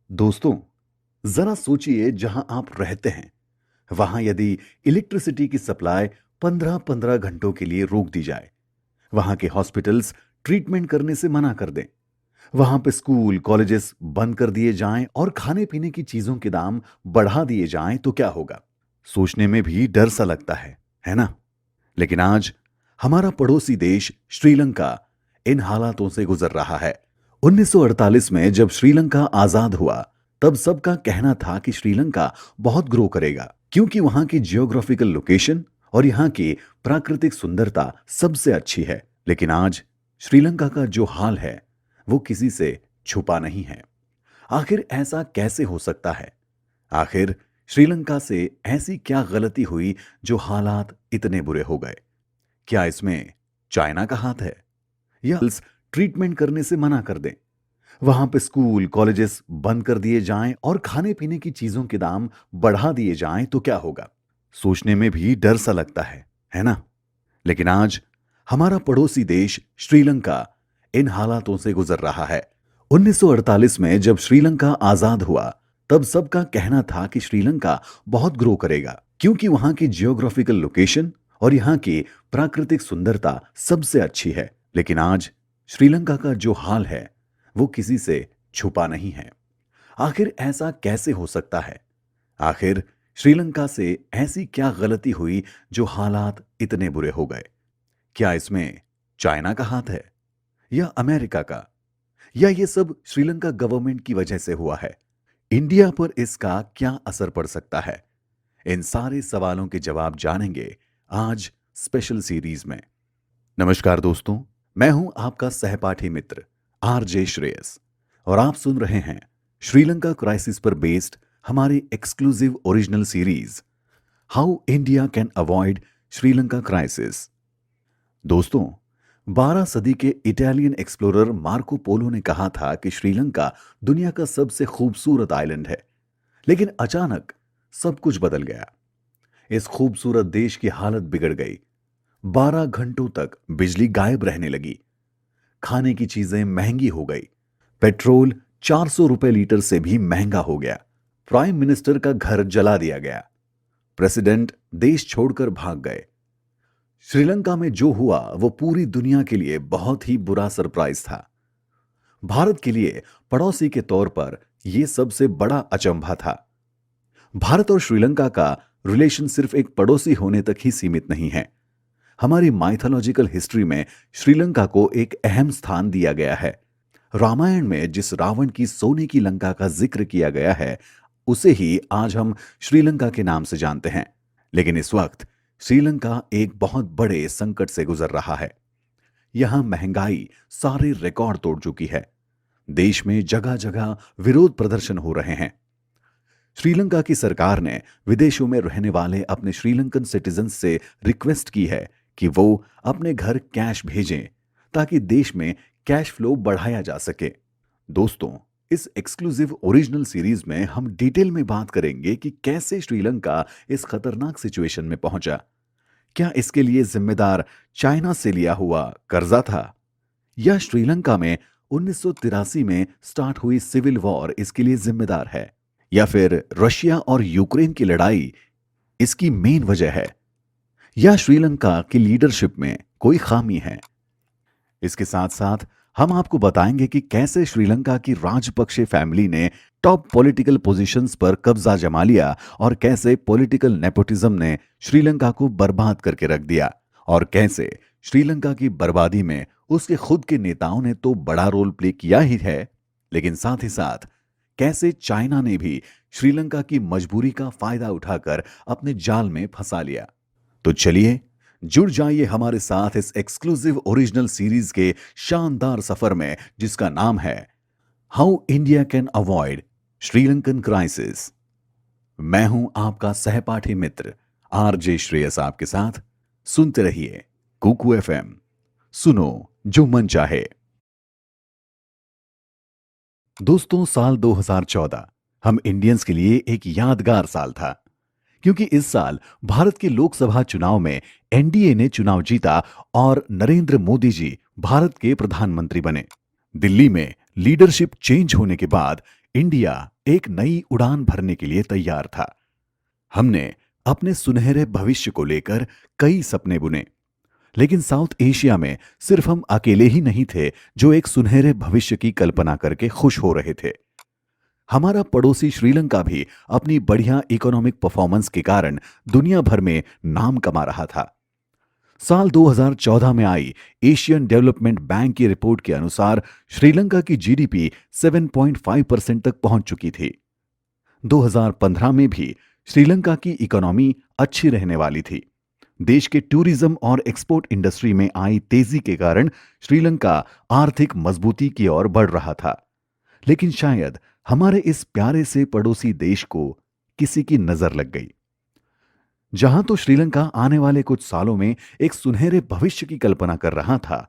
दोस्तों, जरा सोचिए जहां आप रहते हैं, वहां यदि इलेक्ट्रिसिटी की सप्लाई 15-15 घंटों के लिए रोक दी जाए, वहां के हॉस्पिटल्स ट्रीटमेंट करने से मना कर दें, वहां पे स्कूल, कॉलेजेस बंद कर दिए जाएं और खाने पीने की चीजों के दाम बढ़ा दिए जाएं तो क्या होगा? सोचने में भी डर सा लगता है ना? लेकिन आज हमारा पड़ोसी देश श्रीलंका इन हालातों से गुजर रहा है। 1948 में जब श्रीलंका आजाद हुआ, तब सबका कहना था कि श्रीलंका बहुत ग्रो करेगा क्योंकि वहां की जियोग्राफिकल लोकेशन और यहाँ की प्राकृतिक सुंदरता सबसे अच्छी है। लेकिन आज श्रीलंका का जो हाल है, वो किसी से छुपा नहीं है। आखिर ऐसा कैसे हो सकता है? आखिर श्रीलंका से ऐसी क्या गलती हुई जो हालात इतने बुरे हो गए? क्या इसमें चाइना का हाथ है या ट्रीटमेंट करने से मना कर दें, वहां पे स्कूल, कॉलेजेस बंद कर दिए जाएं और खाने पीने की चीजों के दाम बढ़ा दिए जाएं तो क्या होगा? सोचने में भी डर सा लगता है ना? लेकिन आज हमारा पड़ोसी देश श्रीलंका इन हालातों से गुजर रहा है। 1948 में जब श्रीलंका आजाद हुआ, तब सबका कहना था कि श्रीलंका बहुत ग्रो करेगा क्योंकि वहां की जियोग्राफिकल लोकेशन और यहाँ की प्राकृतिक सुंदरता सबसे अच्छी है। लेकिन आज श्रीलंका का जो हाल है, वो किसी से छुपा नहीं है। आखिर ऐसा कैसे हो सकता है? आखिर श्रीलंका से ऐसी क्या गलती हुई जो हालात इतने बुरे हो गए? क्या इसमें चाइना का हाथ है या अमेरिका का, या ये सब श्रीलंका गवर्नमेंट की वजह से हुआ है? इंडिया पर इसका क्या असर पड़ सकता है? इन सारे सवालों के जवाब जानेंगे आज स्पेशल सीरीज में। नमस्कार दोस्तों, मैं हूं आपका सहपाठी मित्र आरजे श्रेयस और आप सुन रहे हैं श्रीलंका क्राइसिस पर बेस्ड हमारी exclusive original series how India can avoid Sri Lanka crisis. दोस्तों, 12 सदी के इटालियन एक्सप्लोरर मार्को पोलो ने कहा था कि श्रीलंका दुनिया का सबसे खूबसूरत आइलैंड है। लेकिन अचानक सब कुछ बदल गया। इस खूबसूरत देश की हालत बिगड़ गई। 12 घंटों तक बिजली गायब रहने लगी, खाने की चीजें महंगी हो गई, पेट्रोल 400 रुपए लीटर से भी महंगा हो गया, प्राइम मिनिस्टर का घर जला दिया गया, प्रेसिडेंट देश छोड़कर भाग गए। श्रीलंका में जो हुआ वो पूरी दुनिया के लिए बहुत ही बुरा सरप्राइज था। भारत के लिए पड़ोसी के तौर पर यह सबसे बड़ा अचंभा था। भारत और श्रीलंका का रिलेशन सिर्फ एक पड़ोसी होने तक ही सीमित नहीं है। हमारी माइथोलॉजिकल हिस्ट्री में श्रीलंका को एक अहम स्थान दिया गया है। रामायण में जिस रावण की सोने की लंका का जिक्र किया गया है, उसे ही आज हम श्रीलंका के नाम से जानते हैं। लेकिन इस वक्त श्रीलंका एक बहुत बड़े संकट से गुजर रहा है। यहां महंगाई सारे रिकॉर्ड तोड़ चुकी है। देश में जगह जगह विरोध प्रदर्शन हो रहे हैं। श्रीलंका की सरकार ने विदेशों में रहने वाले अपने श्रीलंकन सिटीजन से रिक्वेस्ट की है कि वो अपने घर कैश भेजें ताकि देश में कैश फ्लो बढ़ाया जा सके। दोस्तों, इस एक्सक्लूसिव ओरिजिनल सीरीज में हम डिटेल में बात करेंगे कि कैसे श्रीलंका इस खतरनाक सिचुएशन में पहुंचा। क्या इसके लिए जिम्मेदार चाइना से लिया हुआ कर्जा था, या श्रीलंका में 1983 में स्टार्ट हुई सिविल वॉर इसके लिए जिम्मेदार है, या फिर रशिया और यूक्रेन की लड़ाई इसकी मेन वजह है, या श्रीलंका की लीडरशिप में कोई खामी है। इसके साथ साथ हम आपको बताएंगे कि कैसे श्रीलंका की राजपक्षे फैमिली ने टॉप पॉलिटिकल पोजीशंस पर कब्जा जमा लिया और कैसे पॉलिटिकल नेपोटिज्म ने श्रीलंका को बर्बाद करके रख दिया, और कैसे श्रीलंका की बर्बादी में उसके खुद के नेताओं ने तो बड़ा रोल प्ले किया ही है, लेकिन साथ ही साथ कैसे चाइना ने भी श्रीलंका की मजबूरी का फायदा उठाकर अपने जाल में फंसा लिया। तो चलिए जुड़ जाइए हमारे साथ इस एक्सक्लूसिव ओरिजिनल सीरीज के शानदार सफर में, जिसका नाम है how India can avoid Sri Lankan crisis. मैं हूं आपका सहपाठी मित्र आरजे श्रेयस, आपके साथ सुनते रहिए कुकू एफएम। सुनो जो मन चाहे। दोस्तों, साल 2014 हम इंडियंस के लिए एक यादगार साल था, क्योंकि इस साल भारत के लोकसभा चुनाव में एनडीए ने चुनाव जीता और नरेंद्र मोदी जी भारत के प्रधानमंत्री बने। दिल्ली में लीडरशिप चेंज होने के बाद इंडिया एक नई उड़ान भरने के लिए तैयार था। हमने अपने सुनहरे भविष्य को लेकर कई सपने बुने, लेकिन साउथ एशिया में सिर्फ हम अकेले ही नहीं थे जो एक सुनहरे भविष्य की कल्पना करके खुश हो रहे थे। हमारा पड़ोसी श्रीलंका भी अपनी बढ़िया इकोनॉमिक परफॉर्मेंस के कारण दुनिया भर में नाम कमा रहा था। साल 2014 में आई एशियन डेवलपमेंट बैंक की रिपोर्ट के अनुसार श्रीलंका की जीडीपी 7.5% तक पहुंच चुकी थी। 2015 में भी श्रीलंका की इकोनॉमी अच्छी रहने वाली थी। देश के टूरिज्म और एक्सपोर्ट इंडस्ट्री में आई तेजी के कारण श्रीलंका आर्थिक मजबूती की ओर बढ़ रहा था। लेकिन शायद हमारे इस प्यारे से पड़ोसी देश को किसी की नजर लग गई। जहां तो श्रीलंका आने वाले कुछ सालों में एक सुनहरे भविष्य की कल्पना कर रहा था,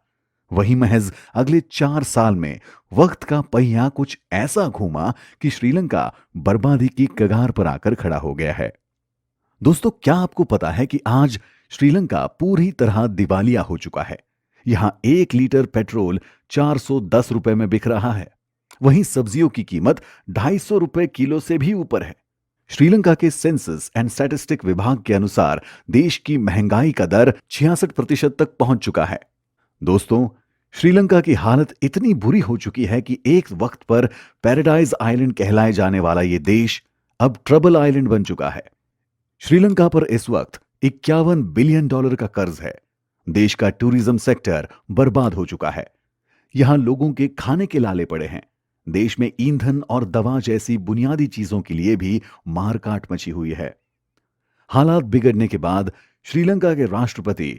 वहीं महज अगले 4 साल में वक्त का पहिया कुछ ऐसा घूमा कि श्रीलंका बर्बादी की कगार पर आकर खड़ा हो गया है। दोस्तों, क्या आपको पता है कि आज श्रीलंका पूरी तरह दिवालिया हो चुका है। यहां 1 लीटर पेट्रोल 410 रुपए में बिक रहा है। वहीं सब्जियों की कीमत 250 रुपए किलो से भी ऊपर है। श्रीलंका के सेंसस एंड स्टैटिस्टिक विभाग के अनुसार देश की महंगाई का दर 66% तक पहुंच चुका है। दोस्तों, श्रीलंका की हालत इतनी बुरी हो चुकी है कि एक वक्त पर पैराडाइज आइलैंड कहलाए जाने वाला यह देश अब ट्रबल आइलैंड बन चुका है। श्रीलंका पर इस वक्त $51 बिलियन का कर्ज है। देश का टूरिज्म सेक्टर बर्बाद हो चुका है। यहां लोगों के खाने के लाले पड़े हैं। देश में ईंधन और दवा जैसी बुनियादी चीजों के लिए भी मारकाट मची हुई है। हालात बिगड़ने के बाद श्रीलंका के राष्ट्रपति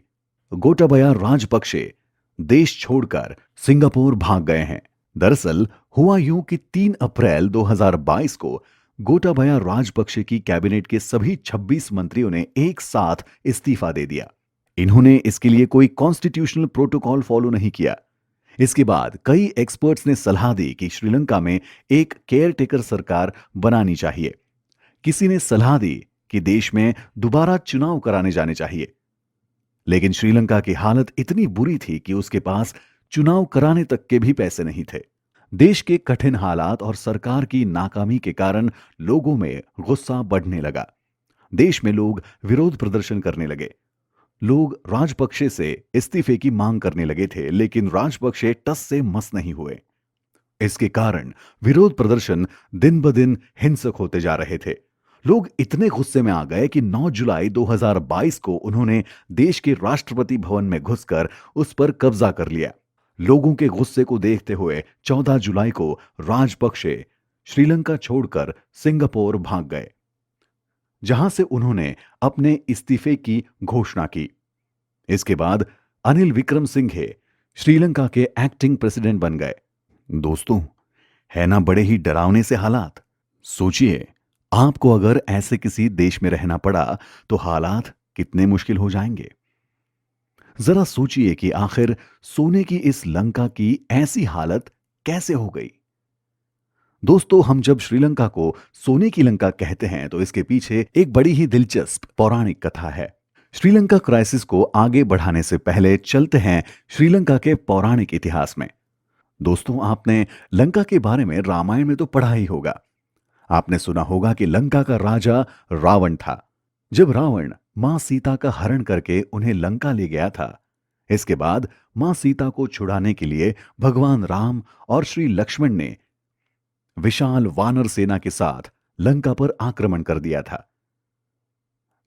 गोटाबया राजपक्षे देश छोड़कर सिंगापुर भाग गए हैं। दरअसल हुआ यूं कि 3 अप्रैल 2022 को गोटाबया राजपक्षे की कैबिनेट के सभी 26 मंत्रियों ने एक साथ इस्तीफा दे दिया। इन्होंने इसके लिए कोई कॉन्स्टिट्यूशनल प्रोटोकॉल फॉलो नहीं किया। इसके बाद कई एक्सपर्ट्स ने सलाह दी कि श्रीलंका में एक केयर टेकर सरकार बनानी चाहिए। किसी ने सलाह दी कि देश में दोबारा चुनाव कराने जाने चाहिए। लेकिन श्रीलंका की हालत इतनी बुरी थी कि उसके पास चुनाव कराने तक के भी पैसे नहीं थे। देश के कठिन हालात और सरकार की नाकामी के कारण लोगों में गुस्सा बढ़ने लगा। देश में लोग विरोध प्रदर्शन करने लगे। लोग राजपक्षे से इस्तीफे की मांग करने लगे थे, लेकिन राजपक्षे टस से मस नहीं हुए। इसके कारण विरोध प्रदर्शन दिन ब दिन हिंसक होते जा रहे थे। लोग इतने गुस्से में आ गए कि 9 जुलाई 2022 को उन्होंने देश के राष्ट्रपति भवन में घुसकर उस पर कब्जा कर लिया। लोगों के गुस्से को देखते हुए 14 जुलाई को राजपक्षे श्रीलंका छोड़कर सिंगापुर भाग गए, जहां से उन्होंने अपने इस्तीफे की घोषणा की। इसके बाद अनिल विक्रमसिंघे श्रीलंका के एक्टिंग प्रेसिडेंट बन गए। दोस्तों, है ना बड़े ही डरावने से हालात। सोचिए, आपको अगर ऐसे किसी देश में रहना पड़ा तो हालात कितने मुश्किल हो जाएंगे। जरा सोचिए कि आखिर सोने की इस लंका की ऐसी हालत कैसे हो गई। दोस्तों, हम जब श्रीलंका को सोने की लंका कहते हैं तो इसके पीछे एक बड़ी ही दिलचस्प पौराणिक कथा है। श्रीलंका क्राइसिस को आगे बढ़ाने से पहले चलते हैं श्रीलंका के पौराणिक इतिहास में। दोस्तों, आपने लंका के बारे में रामायण में तो पढ़ा ही होगा। आपने सुना होगा कि लंका का राजा रावण था। जब रावण मां सीता का हरण करके उन्हें लंका ले गया था, इसके बाद मां सीता को छुड़ाने के लिए भगवान राम और श्री लक्ष्मण ने विशाल वानर सेना के साथ लंका पर आक्रमण कर दिया था।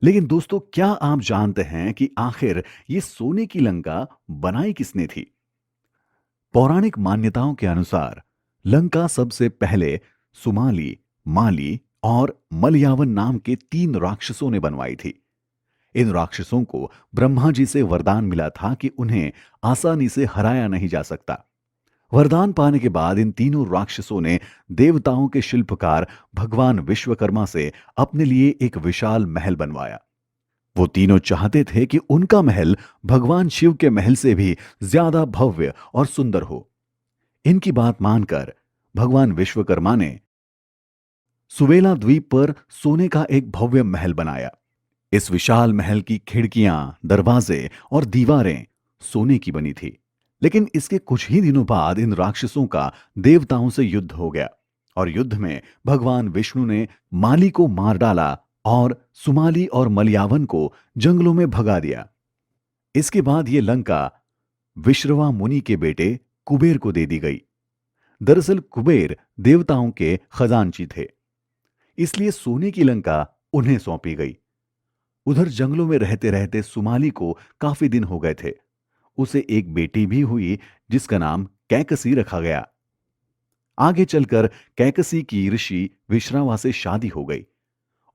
लेकिन दोस्तों, क्या आप जानते हैं कि आखिर ये सोने की लंका बनाई किसने थी? पौराणिक मान्यताओं के अनुसार लंका सबसे पहले सुमाली, माली और मलयावन नाम के 3 राक्षसों ने बनवाई थी। इन राक्षसों को ब्रह्मा जी से वरदान मिला था कि उन्हें आसानी से हराया नहीं जा सकता। वरदान पाने के बाद इन तीनों राक्षसों ने देवताओं के शिल्पकार भगवान विश्वकर्मा से अपने लिए एक विशाल महल बनवाया। वो तीनों चाहते थे कि उनका महल भगवान शिव के महल से भी ज्यादा भव्य और सुंदर हो। इनकी बात मानकर भगवान विश्वकर्मा ने सुवेला द्वीप पर सोने का एक भव्य महल बनाया। इस विशाल महल की खिड़कियां, दरवाजे और दीवारें सोने की बनी थी। लेकिन इसके कुछ ही दिनों बाद इन राक्षसों का देवताओं से युद्ध हो गया। और युद्ध में भगवान विष्णु ने माली को मार डाला और सुमाली और मलयावन को जंगलों में भगा दिया। इसके बाद ये लंका विश्रवा मुनि के बेटे कुबेर को दे दी गई। दरअसल कुबेर देवताओं के खजांची थे, इसलिए सोने की लंका उन्हें सौंपी गई। उधर जंगलों में रहते रहते सुमाली को काफी दिन हो गए थे। उसे एक बेटी भी हुई जिसका नाम कैकसी रखा गया। आगे चलकर कैकसी की ऋषि विश्रावा से शादी हो गई।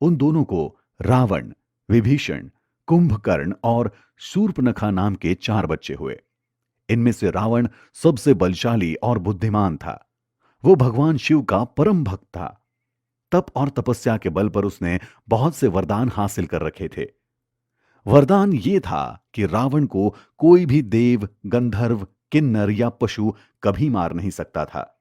उन दोनों को रावण, विभीषण, कुंभकर्ण और शूर्पणखा नाम के 4 बच्चे हुए। इनमें से रावण सबसे बलशाली और बुद्धिमान था। वो भगवान शिव का परम भक्त था। तप और तपस्या के बल पर उसने बहुत से वरदान हासिल कर रखे थे। वरदान ये था कि रावण को कोई भी देव, गंधर्व, किन्नर या पशु कभी मार नहीं सकता था।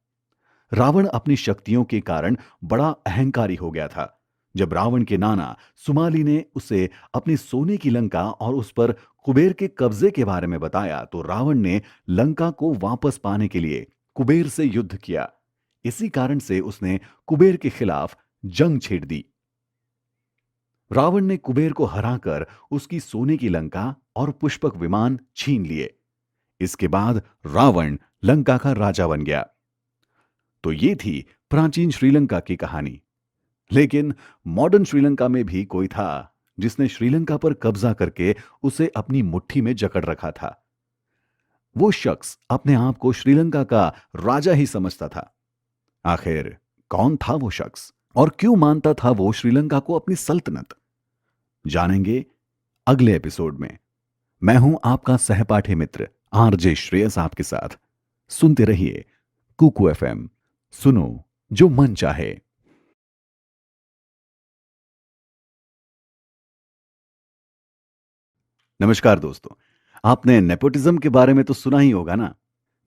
रावण अपनी शक्तियों के कारण बड़ा अहंकारी हो गया था। जब रावण के नाना सुमाली ने उसे अपनी सोने की लंका और उस पर कुबेर के कब्जे के बारे में बताया तो रावण ने लंका को वापस पाने के लिए कुबेर से युद्ध किया। इसी कारण से उसने कुबेर के खिलाफ जंग छेड़ दी। रावण ने कुबेर को हराकर उसकी सोने की लंका और पुष्पक विमान छीन लिए। इसके बाद रावण लंका का राजा बन गया। तो ये थी प्राचीन श्रीलंका की कहानी। लेकिन मॉडर्न श्रीलंका में भी कोई था जिसने श्रीलंका पर कब्जा करके उसे अपनी मुट्ठी में जकड़ रखा था। वो शख्स अपने आप को श्रीलंका का राजा ही समझता था। आखिर कौन था वो शख्स और क्यों मानता था वो श्रीलंका को अपनी सल्तनत? जानेंगे अगले एपिसोड में। मैं हूं आपका सहपाठी मित्र आरजे श्रेयस आपके साथ। सुनते रहिए कुकू एफएम, सुनो जो मन चाहे। नमस्कार दोस्तों, आपने नेपोटिज्म के बारे में तो सुना ही होगा ना।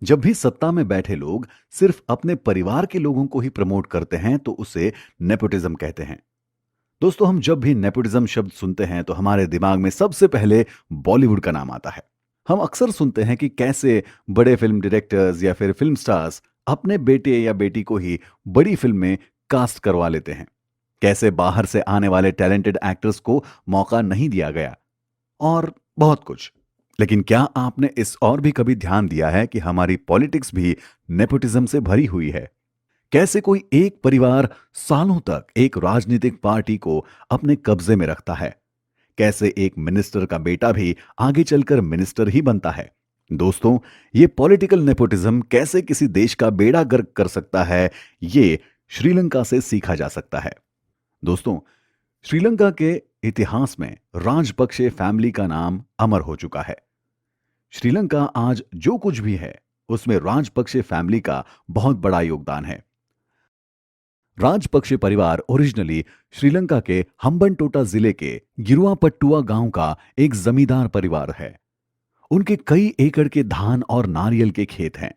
जब भी सत्ता में बैठे लोग सिर्फ अपने परिवार के लोगों को ही प्रमोट करते हैं तो उसे नेपोटिज्म कहते हैं। दोस्तों, हम जब भी नेपोटिज्म शब्द सुनते हैं तो हमारे दिमाग में सबसे पहले बॉलीवुड का नाम आता है। हम अक्सर सुनते हैं कि कैसे बड़े फिल्म डायरेक्टर्स या फिर फिल्म स्टार्स अपने बेटे या बेटी को ही बड़ी फिल्म में कास्ट करवा लेते हैं, कैसे बाहर से आने वाले टैलेंटेड एक्टर्स को मौका नहीं दिया गया और बहुत कुछ। लेकिन क्या आपने इस और भी कभी ध्यान दिया है कि हमारी पॉलिटिक्स भी नेपोटिज्म से भरी हुई है? कैसे कोई एक परिवार सालों तक एक राजनीतिक पार्टी को अपने कब्जे में रखता है, कैसे एक मिनिस्टर का बेटा भी आगे चलकर मिनिस्टर ही बनता है। दोस्तों, ये पॉलिटिकल नेपोटिज्म कैसे किसी देश का बेड़ा गर्क कर सकता है, ये श्रीलंका से सीखा जा सकता है। दोस्तों, श्रीलंका के इतिहास में राजपक्षे फैमिली का नाम अमर हो चुका है। श्रीलंका आज जो कुछ भी है उसमें राजपक्षे फैमिली का बहुत बड़ा योगदान है। राजपक्षे परिवार ओरिजिनली श्रीलंका के हम्बनटोटा जिले के गिरुआपट्टुआ गांव का एक जमींदार परिवार है। उनके कई एकड़ के धान और नारियल के खेत हैं।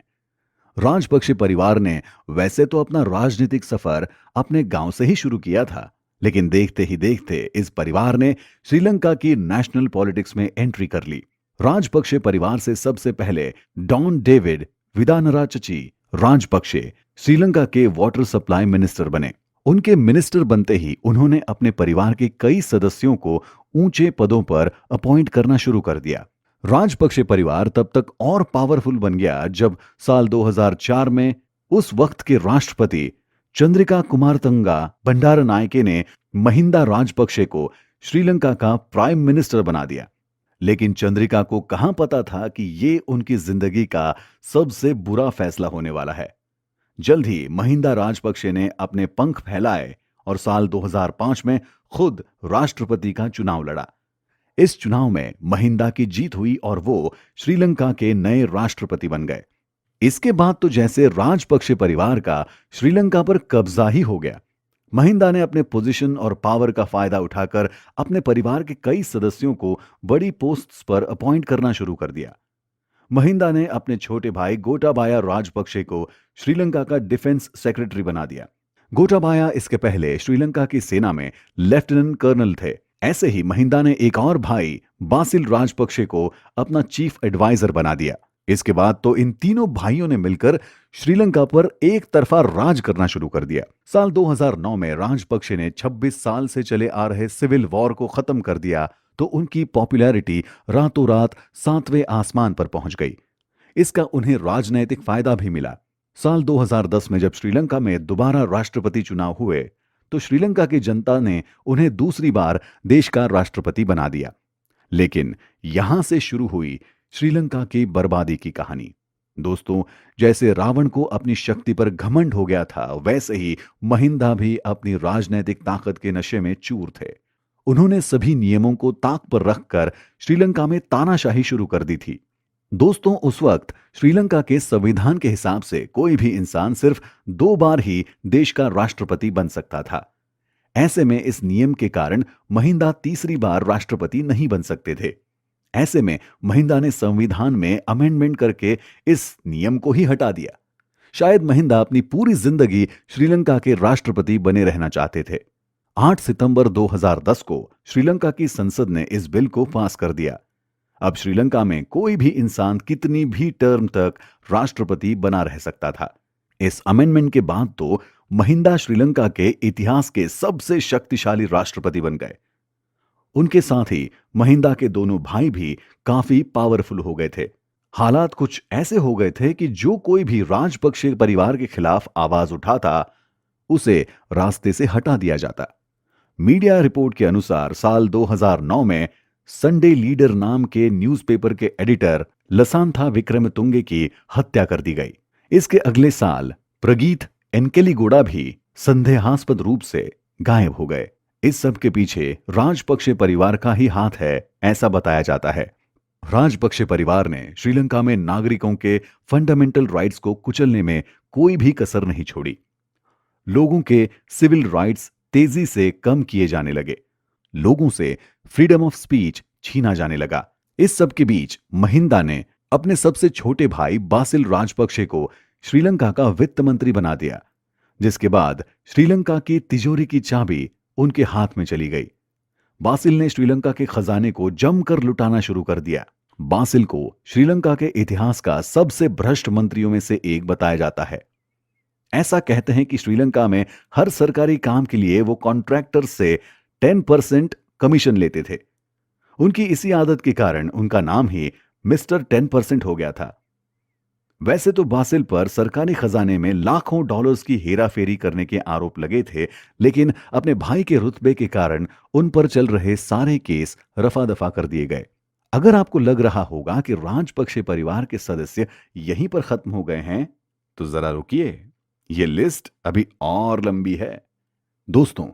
राजपक्षे परिवार ने वैसे तो अपना राजनीतिक सफर अपने गांव से ही शुरू किया था, लेकिन देखते ही देखते इस परिवार ने श्रीलंका की नेशनल पॉलिटिक्स में एंट्री कर ली। राजपक्षे परिवार से सबसे पहले डॉन डेविड विदानराचची राजपक्षे श्रीलंका के वाटर सप्लाई मिनिस्टर बने। उनके मिनिस्टर बनते ही उन्होंने अपने परिवार के कई सदस्यों को ऊंचे पदों पर अपॉइंट करना शुरू कर दिया। राजपक्षे परिवार तब तक और पावरफुल बन गया जब साल 2004 में उस वक्त के राष्ट्रपति चंद्रिका कुमारतंगा भंडारनायके ने महिंदा राजपक्षे को श्रीलंका का प्राइम मिनिस्टर बना दिया। लेकिन चंद्रिका को कहां पता था कि ये उनकी जिंदगी का सबसे बुरा फैसला होने वाला है। जल्द ही महिंदा राजपक्षे ने अपने पंख फैलाए और साल 2005 में खुद राष्ट्रपति का चुनाव लड़ा। इस चुनाव में महिंदा की जीत हुई और वो श्रीलंका के नए राष्ट्रपति बन गए। इसके बाद तो जैसे राजपक्षे परिवार का श्रीलंका पर कब्जा ही हो गया। महिंदा ने अपने पोजीशन और पावर का फायदा उठाकर अपने परिवार के कई सदस्यों को बड़ी पोस्ट्स पर अपॉइंट करना शुरू कर दिया। महिंदा ने अपने छोटे भाई गोटाबाया राजपक्षे को श्रीलंका का डिफेंस सेक्रेटरी बना दिया। गोटाबाया इसके पहले श्रीलंका की सेना में लेफ्टिनेंट कर्नल थे। ऐसे ही महिंदा ने एक और भाई बासिल राजपक्षे को अपना चीफ एडवाइजर बना दिया। इसके बाद तो इन तीनों भाइयों ने मिलकर श्रीलंका पर एक तरफा राज करना शुरू कर दिया। साल 2009 में राजपक्षे ने 26 साल से चले आ रहे सिविल वॉर को खत्म कर दिया तो उनकी पॉपुलैरिटी रातों रात 7वें आसमान पर पहुंच गई। इसका उन्हें राजनैतिक फायदा भी मिला। साल 2010 में जब श्रीलंका में दोबारा राष्ट्रपति चुनाव हुए तो श्रीलंका की जनता ने उन्हें दूसरी बार देश का राष्ट्रपति बना दिया। लेकिन यहां से शुरू हुई श्रीलंका की बर्बादी की कहानी। दोस्तों, जैसे रावण को अपनी शक्ति पर घमंड हो गया था, वैसे ही महिंदा भी अपनी राजनैतिक ताकत के नशे में चूर थे। उन्होंने सभी नियमों को ताक पर रखकर श्रीलंका में तानाशाही शुरू कर दी थी। दोस्तों, उस वक्त श्रीलंका के संविधान के हिसाब से कोई भी इंसान सिर्फ 2 बार ही देश का राष्ट्रपति बन सकता था। ऐसे में इस नियम के कारण महिंदा तीसरी बार राष्ट्रपति नहीं बन सकते थे। ऐसे में महिंदा ने संविधान में अमेंडमेंट करके इस नियम को ही हटा दिया। शायद महिंदा अपनी पूरी जिंदगी श्रीलंका के राष्ट्रपति बने रहना चाहते थे। 8 सितंबर 2010 को श्रीलंका की संसद ने इस बिल को पास कर दिया। अब श्रीलंका में कोई भी इंसान कितनी भी टर्म तक राष्ट्रपति बना रह सकता था। इस अमेंडमेंट के बाद तो महिंदा श्रीलंका के इतिहास के सबसे शक्तिशाली राष्ट्रपति बन गए। उनके साथ ही महिंदा के दोनों भाई भी काफी पावरफुल हो गए थे। हालात कुछ ऐसे हो गए थे कि जो कोई भी राजपक्षे परिवार के खिलाफ आवाज उठाता उसे रास्ते से हटा दिया जाता। मीडिया रिपोर्ट के अनुसार साल 2009 में संडे लीडर नाम के न्यूज़पेपर के एडिटर लसांथा विक्रमतुंगे की हत्या कर दी गई। इसके अगले साल प्रगीत एनकेलीगोड़ा भी संदेहास्पद रूप से गायब हो गए। इस सब के पीछे राजपक्षे परिवार का ही हाथ है, ऐसा बताया जाता है। राजपक्षे परिवार ने श्रीलंका में नागरिकों के फंडामेंटल राइट्स को कुचलने में कोई भी कसर नहीं छोड़ी। लोगों के सिविल राइट्स तेजी से कम किए जाने लगे। लोगों से फ्रीडम ऑफ स्पीच छीना जाने लगा। इस सब के बीच महिंदा ने अपने सबसे छोटे भाई बासिल राजपक्षे को श्रीलंका का वित्त मंत्री बना दिया, जिसके बाद श्रीलंका की तिजोरी की चाबी उनके हाथ में चली गई। बासिल ने श्रीलंका के खजाने को जमकर लुटाना शुरू कर दिया। बासिल को श्रीलंका के इतिहास का सबसे भ्रष्ट मंत्रियों में से एक बताया जाता है। ऐसा कहते हैं कि श्रीलंका में हर सरकारी काम के लिए वो कॉन्ट्रैक्टर से 10% कमीशन लेते थे। उनकी इसी आदत के कारण उनका नाम ही मिस्टर 10% हो गया था। वैसे तो बासिल पर सरकारी खजाने में लाखों डॉलर्स की हेराफेरी करने के आरोप लगे थे, लेकिन अपने भाई के रुतबे के कारण उन पर चल रहे सारे केस रफा दफा कर दिए गए। अगर आपको लग रहा होगा कि राजपक्षे परिवार के सदस्य यहीं पर खत्म हो गए हैं, तो जरा रुकिए, ये लिस्ट अभी और लंबी है। दोस्तों,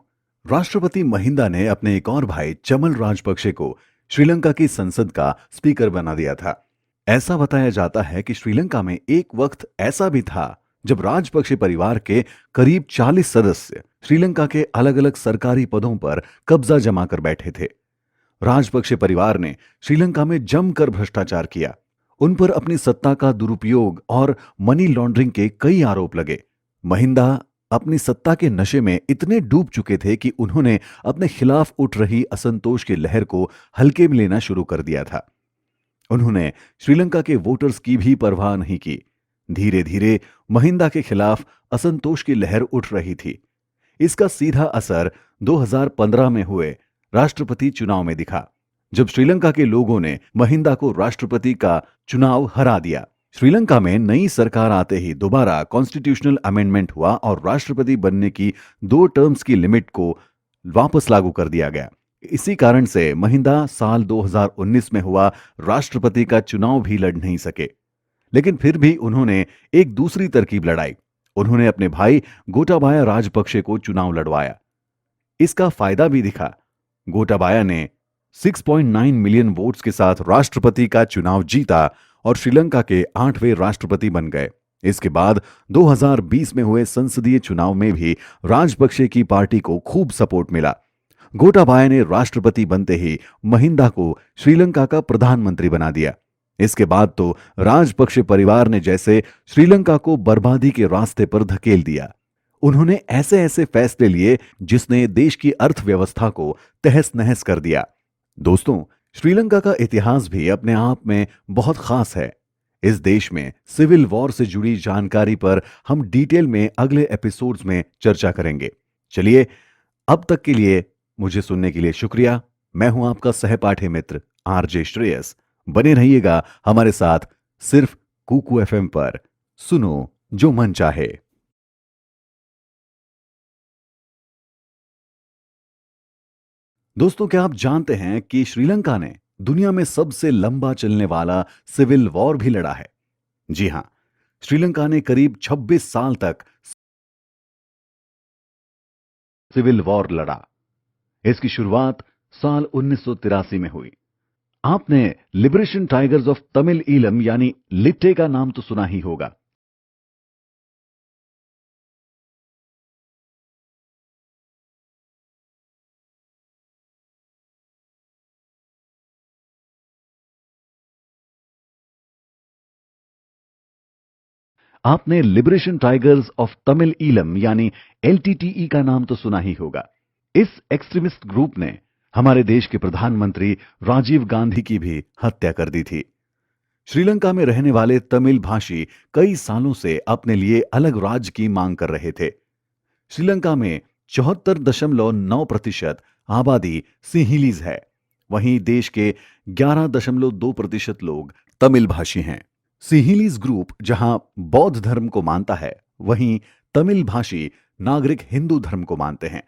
राष्ट्रपति महिंदा ने अपने एक और भाई चमल राजपक्षे को श्रीलंका की संसद का स्पीकर बना दिया था। ऐसा बताया जाता है कि श्रीलंका में एक वक्त ऐसा भी था जब राजपक्षे परिवार के करीब 40 सदस्य श्रीलंका के अलग अलग सरकारी पदों पर कब्जा जमा कर बैठे थे। राजपक्षे परिवार ने श्रीलंका में जमकर भ्रष्टाचार किया। उन पर अपनी सत्ता का दुरुपयोग और मनी लॉन्ड्रिंग के कई आरोप लगे। महिंदा अपनी सत्ता के नशे में इतने डूब चुके थे कि उन्होंने अपने खिलाफ उठ रही असंतोष की लहर को हल्के में लेना शुरू कर दिया था। उन्होंने श्रीलंका के वोटर्स की भी परवाह नहीं की। धीरे धीरे महिंदा के खिलाफ असंतोष की लहर उठ रही थी। इसका सीधा असर 2015 में हुए राष्ट्रपति चुनाव में दिखा, जब श्रीलंका के लोगों ने महिंदा को राष्ट्रपति का चुनाव हरा दिया। श्रीलंका में नई सरकार आते ही दोबारा कॉन्स्टिट्यूशनल अमेंडमेंट हुआ और राष्ट्रपति बनने की 2 टर्म्स की लिमिट को वापस लागू कर दिया गया। इसी कारण से महिंदा साल 2019 में हुआ राष्ट्रपति का चुनाव भी लड़ नहीं सके। लेकिन फिर भी उन्होंने एक दूसरी तरकीब लड़ाई। उन्होंने अपने भाई गोटाबाया राजपक्षे को चुनाव लड़वाया। इसका फायदा भी दिखा। गोटाबाया ने 6.9 मिलियन वोट्स के साथ राष्ट्रपति का चुनाव जीता और श्रीलंका के 8वें राष्ट्रपति बन गए। इसके बाद 2020 में हुए संसदीय चुनाव में भी राजपक्षे की पार्टी को खूब सपोर्ट मिला। गोटाबाया ने राष्ट्रपति बनते ही महिंदा को श्रीलंका का प्रधानमंत्री बना दिया। इसके बाद तो राजपक्षे परिवार ने जैसे श्रीलंका को बर्बादी के रास्ते पर धकेल दिया। उन्होंने ऐसे ऐसे फैसले लिए जिसने देश की अर्थव्यवस्था को तहस नहस कर दिया। दोस्तों, श्रीलंका का इतिहास भी अपने आप में बहुत खास है। इस देश में सिविल वॉर से जुड़ी जानकारी पर हम डिटेल में अगले एपिसोड्स में चर्चा करेंगे। चलिए, अब तक के लिए मुझे सुनने के लिए शुक्रिया। मैं हूं आपका सहपाठी मित्र आरजे श्रेयस। बने रहिएगा हमारे साथ सिर्फ कुकू एफएम पर। सुनो जो मन चाहे। दोस्तों, क्या आप जानते हैं कि श्रीलंका ने दुनिया में सबसे लंबा चलने वाला सिविल वॉर भी लड़ा है? जी हां, श्रीलंका ने करीब 26 साल तक सिविल वॉर लड़ा। इसकी शुरुआत साल 1983 में हुई। आपने liberation Tigers of Tamil Eelam यानी लिट्टे का नाम तो सुना ही होगा। आपने liberation Tigers of Tamil Eelam यानी एलटीटीई का नाम तो सुना ही होगा। इस एक्सट्रीमिस्ट ग्रुप ने हमारे देश के प्रधानमंत्री राजीव गांधी की भी हत्या कर दी थी। श्रीलंका में रहने वाले तमिल भाषी कई सालों से अपने लिए अलग राज्य की मांग कर रहे थे। श्रीलंका में 74.9% आबादी सिंहलीज है। वहीं देश के 11.2% लोग तमिल भाषी हैं। सिंहलीज ग्रुप जहां बौद्ध धर्म को मानता है, वहीं तमिल भाषी नागरिक हिंदू धर्म को मानते हैं।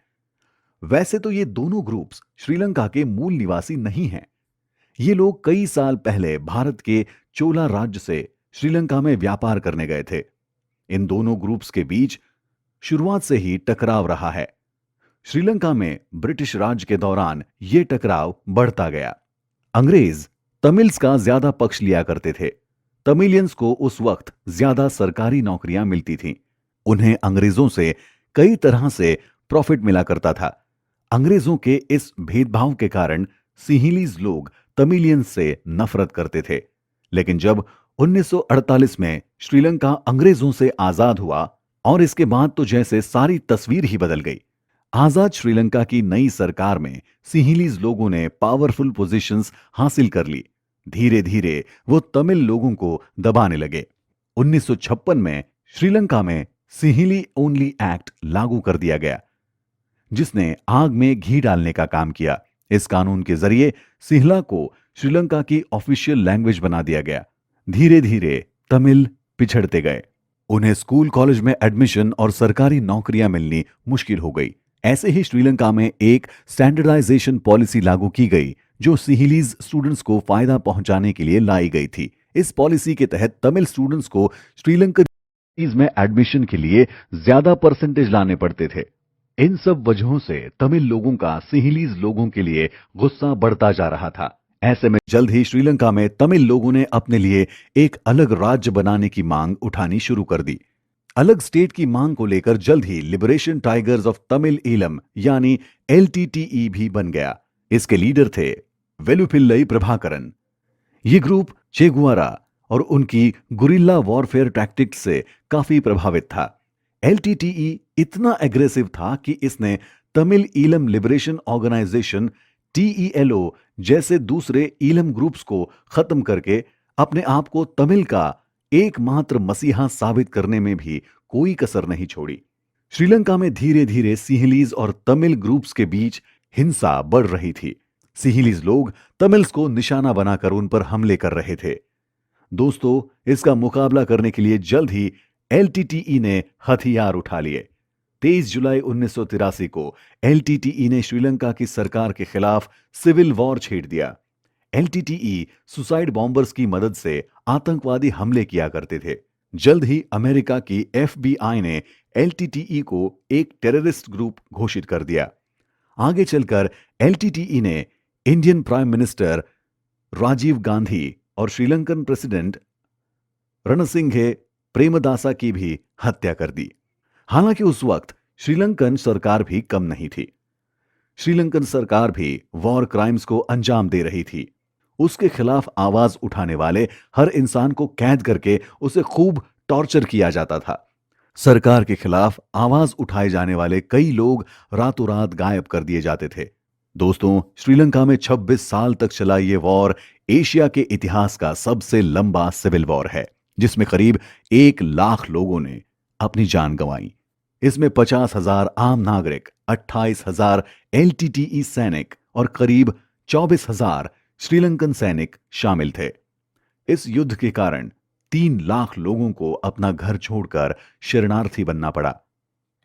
वैसे तो ये दोनों ग्रुप्स श्रीलंका के मूल निवासी नहीं हैं। ये लोग कई साल पहले भारत के चोला राज्य से श्रीलंका में व्यापार करने गए थे। इन दोनों ग्रुप्स के बीच शुरुआत से ही टकराव रहा है। श्रीलंका में ब्रिटिश राज के दौरान यह टकराव बढ़ता गया। अंग्रेज तमिल्स का ज्यादा पक्ष लिया करते थे। तमिलियंस को उस वक्त ज्यादा सरकारी नौकरियां मिलती थीं। उन्हें अंग्रेजों से कई तरह से प्रॉफिट मिला करता था। अंग्रेजों के इस भेदभाव के कारण सिंहलीज लोग तमिलियंस से नफरत करते थे। लेकिन जब 1948 में श्रीलंका अंग्रेजों से आजाद हुआ और इसके बाद तो जैसे सारी तस्वीर ही बदल गई। आजाद श्रीलंका की नई सरकार में सिंहलीज लोगों ने पावरफुल पोजीशंस हासिल कर ली। धीरे धीरे वो तमिल लोगों को दबाने लगे। 1956 में श्रीलंका में सिंहली ओनली एक्ट लागू कर दिया गया, जिसने आग में घी डालने का काम किया। इस कानून के जरिए सिंहला को श्रीलंका की ऑफिशियल लैंग्वेज बना दिया गया। धीरे धीरे तमिल पिछड़ते गए। उन्हें स्कूल कॉलेज में एडमिशन और सरकारी नौकरियां मिलनी मुश्किल हो गई। ऐसे ही श्रीलंका में एक स्टैंडर्डाइजेशन पॉलिसी लागू की गई, जो सिंहलीज स्टूडेंट्स को फायदा पहुंचाने के लिए लाई गई थी। इस पॉलिसी के तहत तमिल स्टूडेंट्स को श्रीलंका में एडमिशन के लिए ज्यादा परसेंटेज लाने पड़ते थे। इन सब वजहों से तमिल लोगों का सिंहलीज लोगों के लिए गुस्सा बढ़ता जा रहा था। ऐसे में जल्द ही श्रीलंका में तमिल लोगों ने अपने लिए एक अलग राज्य बनाने की मांग उठानी शुरू कर दी। अलग स्टेट की मांग को लेकर जल्द ही Liberation Tigers of Tamil Eelam यानी एलटीटीई भी बन गया। इसके लीडर थे वेलुपिल्लई प्रभाकरन। ये ग्रुप चे गुवेरा और उनकी गुरिल्ला वॉरफेयर टैक्टिक्स से काफी प्रभावित था। एलटीटीई इतना एग्रेसिव था कि इसने तमिल ईलम लिबरेशन ऑर्गेनाइजेशन टीईएलओ जैसे दूसरे ईलम ग्रुप्स को खत्म करके अपने आप को तमिल का एकमात्र मसीहा साबित करने में भी कोई कसर नहीं छोड़ी। श्रीलंका में धीरे धीरे सिंहलीज और तमिल ग्रुप्स के बीच हिंसा बढ़ रही थी। सिंहलीज लोग तमिल्स को निशाना बनाकर उन पर हमले कर रहे थे। दोस्तों, इसका मुकाबला करने के लिए जल्द ही एलटीटीई ने हथियार उठा लिए। 23 जुलाई 1983 को एलटीटीई ने श्रीलंका की सरकार के खिलाफ सिविल वॉर छेड़ दिया। एलटीटीई सुसाइड बॉम्बर्स की मदद से आतंकवादी हमले किया करते थे। जल्द ही अमेरिका की एफबीआई ने एलटीटीई को एक टेररिस्ट ग्रुप घोषित कर दिया। आगे चलकर एलटीटीई ने Indian prime minister Rajiv Gandhi और श्रीलंकन प्रेसिडेंट रणसिंघे प्रेमदासा की भी हत्या कर दी। हालांकि उस वक्त श्रीलंकन सरकार भी कम नहीं थी। श्रीलंकन सरकार भी वॉर क्राइम्स को अंजाम दे रही थी। उसके खिलाफ आवाज उठाने वाले हर इंसान को कैद करके उसे खूब टॉर्चर किया जाता था। सरकार के खिलाफ आवाज उठाए जाने वाले कई लोग रातों रात गायब कर दिए जाते थे। दोस्तों, श्रीलंका में 26 साल तक चला ये वॉर एशिया के इतिहास का सबसे लंबा सिविल वॉर है, जिसमें करीब 1 लाख लोगों ने अपनी जान गंवाई। इसमें 50,000 आम नागरिक, 28,000 एलटीटीई सैनिक और करीब 24,000 श्रीलंकन सैनिक शामिल थे। इस युद्ध के कारण 3 लाख लोगों को अपना घर छोड़कर शरणार्थी बनना पड़ा।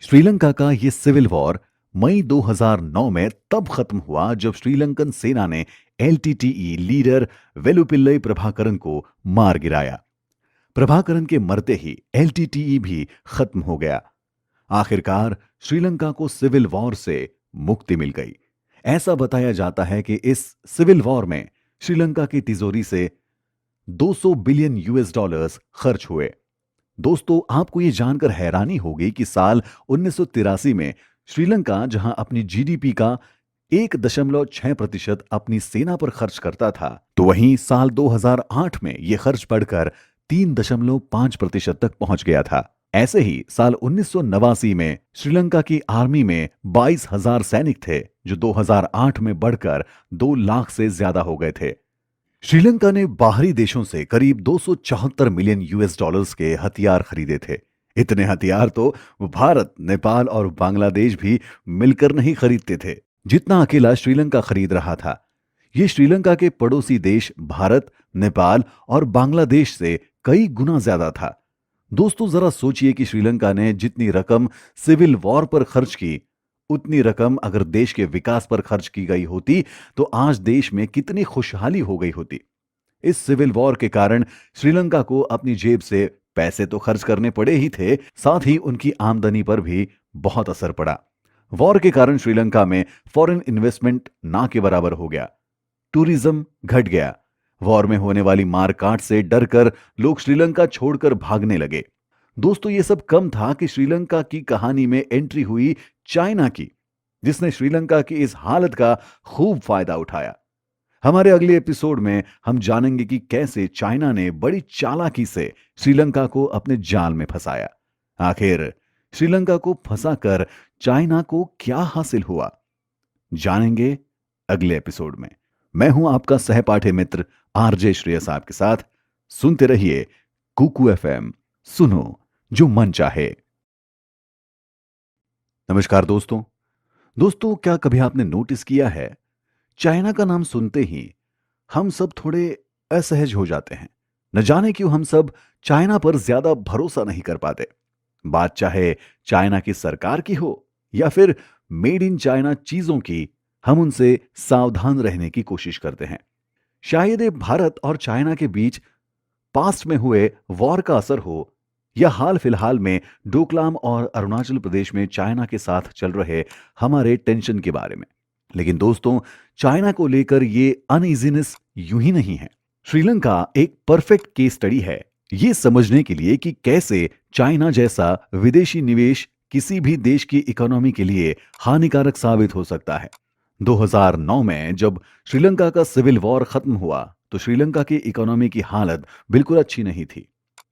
श्रीलंका का ये सिविल वॉर मई 2009 में तब खत्म हुआ जब श्रीलंकन सेना ने एलटीटीई लीडर वेलुपिल्लई प्रभाकरन को मार गिराया। प्रभाकरन के मरते ही एलटीटीई भी खत्म हो गया। आखिरकार श्रीलंका को सिविल वॉर से मुक्ति मिल गई। ऐसा बताया जाता है कि इस सिविल वॉर में श्रीलंका की तिजोरी से 200 बिलियन यूएस डॉलर्स खर्च हुए। दोस्तों, आपको यह जानकर हैरानी होगी कि साल 1983 में श्रीलंका जहां अपनी जीडीपी का 1.6% अपनी सेना पर खर्च करता था, तो वहीं साल 2008 में यह खर्च बढ़कर 3.5% तक पहुंच गया था। ऐसे ही साल 1989 में श्रीलंका की आर्मी में 22,000 सैनिक थे, जो 2008 में बढ़कर 2 लाख से ज्यादा हो गए थे। श्रीलंका ने बाहरी देशों से करीब 274 मिलियन यूएस डॉलर्स के हथियार खरीदे थे। इतने हथियार तो भारत, नेपाल और बांग्लादेश भी मिलकर नहीं खरीदते थे, जितना अकेला श्रीलंका खरीद रहा था। ये श्रीलंका के पड़ोसी देश भारत, नेपाल और बांग्लादेश से कई गुना ज्यादा था। दोस्तों, जरा सोचिए कि श्रीलंका ने जितनी रकम सिविल वॉर पर खर्च की, उतनी रकम अगर देश के विकास पर खर्च की गई होती तो आज देश में कितनी खुशहाली हो गई होती। इस सिविल वॉर के कारण श्रीलंका को अपनी जेब से पैसे तो खर्च करने पड़े ही थे, साथ ही उनकी आमदनी पर भी बहुत असर पड़ा। वॉर के कारण श्रीलंका में फॉरेन इन्वेस्टमेंट ना के बराबर हो गया, टूरिज्म घट गया। वॉर में होने वाली मारकाट से डरकर लोग श्रीलंका छोड़कर भागने लगे। दोस्तों, ये सब कम था कि श्रीलंका की कहानी में एंट्री हुई चाइना की, जिसने श्रीलंका की इस हालत का खूब फायदा उठाया। हमारे अगले एपिसोड में हम जानेंगे कि कैसे चाइना ने बड़ी चालाकी से श्रीलंका को अपने जाल में फंसाया। आखिर श्रीलंका को फंसाकर चाइना को क्या हासिल हुआ, जानेंगे अगले एपिसोड में। मैं हूं आपका सहपाठी मित्र आरजे श्रेयस आपके साथ। सुनते रहिए कुकू एफएम, सुनो जो मन चाहे। नमस्कार दोस्तों, क्या कभी आपने नोटिस किया है, चाइना का नाम सुनते ही हम सब थोड़े असहज हो जाते हैं। न जाने क्यों हम सब चाइना पर ज्यादा भरोसा नहीं कर पाते। बात चाहे चाइना की सरकार की हो या फिर मेड इन चाइना चीजों की, हम उनसे सावधान रहने की कोशिश करते हैं। शायद ये भारत और चाइना के बीच पास्ट में हुए वॉर का असर हो, या हाल फिलहाल में डोकलाम और अरुणाचल प्रदेश में चाइना के साथ चल रहे हमारे टेंशन के बारे में। लेकिन दोस्तों, चाइना को लेकर ये अनइजीनेस यूं ही नहीं है। श्रीलंका एक परफेक्ट केस स्टडी है ये समझने के लिए कि कैसे चाइना जैसा विदेशी निवेश किसी भी देश की इकोनॉमी के लिए हानिकारक साबित हो सकता है। 2009 में जब श्रीलंका का सिविल वॉर खत्म हुआ, तो श्रीलंका की इकोनॉमी की हालत बिल्कुल अच्छी नहीं थी।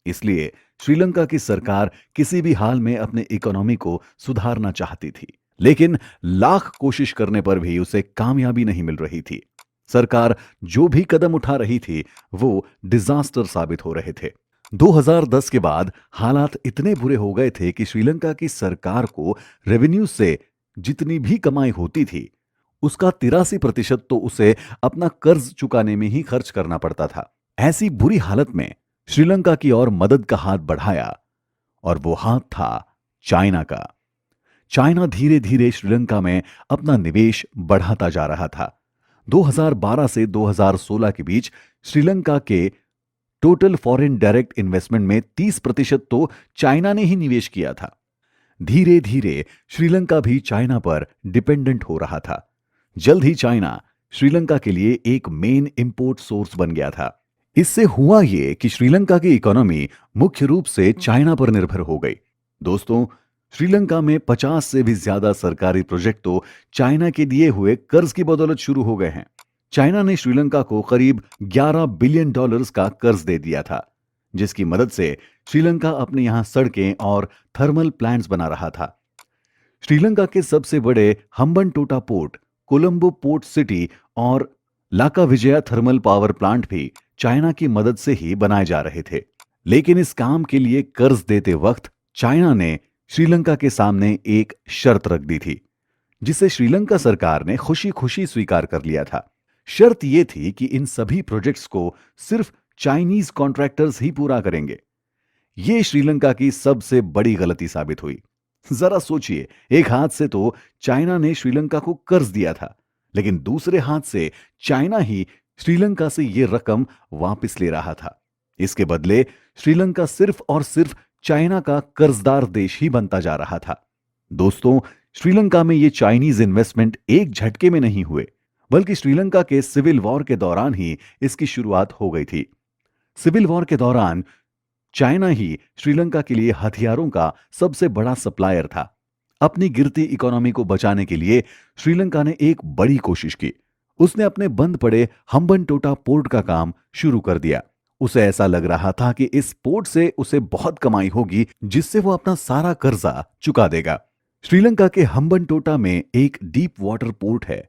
इसलिए श्रीलंका की सरकार किसी भी हाल में अपने इकोनॉमी को सुधारना चाहती थी, लेकिन लाख कोशिश करने पर भी उसे कामयाबी नहीं मिल रही थी। सरकार जो भी कदम उठा रही थी वो डिजास्टर साबित हो रहे थे। 2010 के बाद हालात इतने बुरे हो गए थे कि श्रीलंका की सरकार को रेवेन्यू से जितनी भी कमाई होती थी, उसका 83% तो उसे अपना कर्ज चुकाने में ही खर्च करना पड़ता था। ऐसी बुरी हालत में श्रीलंका की ओर मदद का हाथ बढ़ाया, और वो हाथ था चाइना का। चाइना धीरे धीरे श्रीलंका में अपना निवेश बढ़ाता जा रहा था। 2012 से 2016 के बीच श्रीलंका के टोटल फॉरेन डायरेक्ट इन्वेस्टमेंट में 30% तो चाइना ने ही निवेश किया था। धीरे धीरे श्रीलंका भी चाइना पर डिपेंडेंट हो रहा था। जल्द ही चाइना श्रीलंका के लिए एक मेन इंपोर्ट सोर्स बन गया था। इससे हुआ ये कि श्रीलंका की इकोनॉमी मुख्य रूप से चाइना पर निर्भर हो गई। दोस्तों, श्रीलंका में 50 से भी ज्यादा सरकारी प्रोजेक्ट तो चाइना के दिए हुए कर्ज की बदौलत शुरू हो गए हैं। चाइना ने श्रीलंका को करीब 11 बिलियन डॉलर्स का कर्ज दे दिया था, जिसकी मदद से श्रीलंका अपने यहां सड़कें और थर्मल प्लांट्स बना रहा था। श्रीलंका के सबसे बड़े Hambantota port Colombo port city और Lakvijaya thermal power plant भी चाइना की मदद से ही बनाए जा रहे थे। लेकिन इस काम के लिए कर्ज देते वक्त चाइना ने श्रीलंका के सामने एक शर्त रख दी थी, जिसे श्रीलंका सरकार ने खुशी खुशी स्वीकार कर लिया था। शर्त यह थी कि इन सभी प्रोजेक्ट्स को सिर्फ चाइनीज कॉन्ट्रैक्टर्स ही पूरा करेंगे। यह श्रीलंका की सबसे बड़ी गलती साबित हुई। जरा सोचिए, एक हाथ से तो चाइना ने श्रीलंका को कर्ज दिया था, लेकिन दूसरे हाथ से चाइना ही श्रीलंका से यह रकम वापस ले रहा था। इसके बदले श्रीलंका सिर्फ और सिर्फ चाइना का कर्जदार देश ही बनता जा रहा था। दोस्तों, श्रीलंका में ये चाइनीज इन्वेस्टमेंट एक झटके में नहीं हुए, बल्कि श्रीलंका के सिविल वॉर के दौरान ही इसकी शुरुआत हो गई थी। सिविल वॉर के दौरान चाइना ही श्रीलंका के लिए हथियारों का सबसे बड़ा सप्लायर था। अपनी गिरती इकोनॉमी को बचाने के लिए श्रीलंका ने एक बड़ी कोशिश की। उसने अपने बंद पड़े हम्बनटोटा पोर्ट का काम शुरू कर दिया। उसे ऐसा लग रहा था कि इस पोर्ट से उसे बहुत कमाई होगी, जिससे वो अपना सारा कर्जा चुका देगा। श्रीलंका के हम्बनटोटा में एक डीप वाटर पोर्ट है,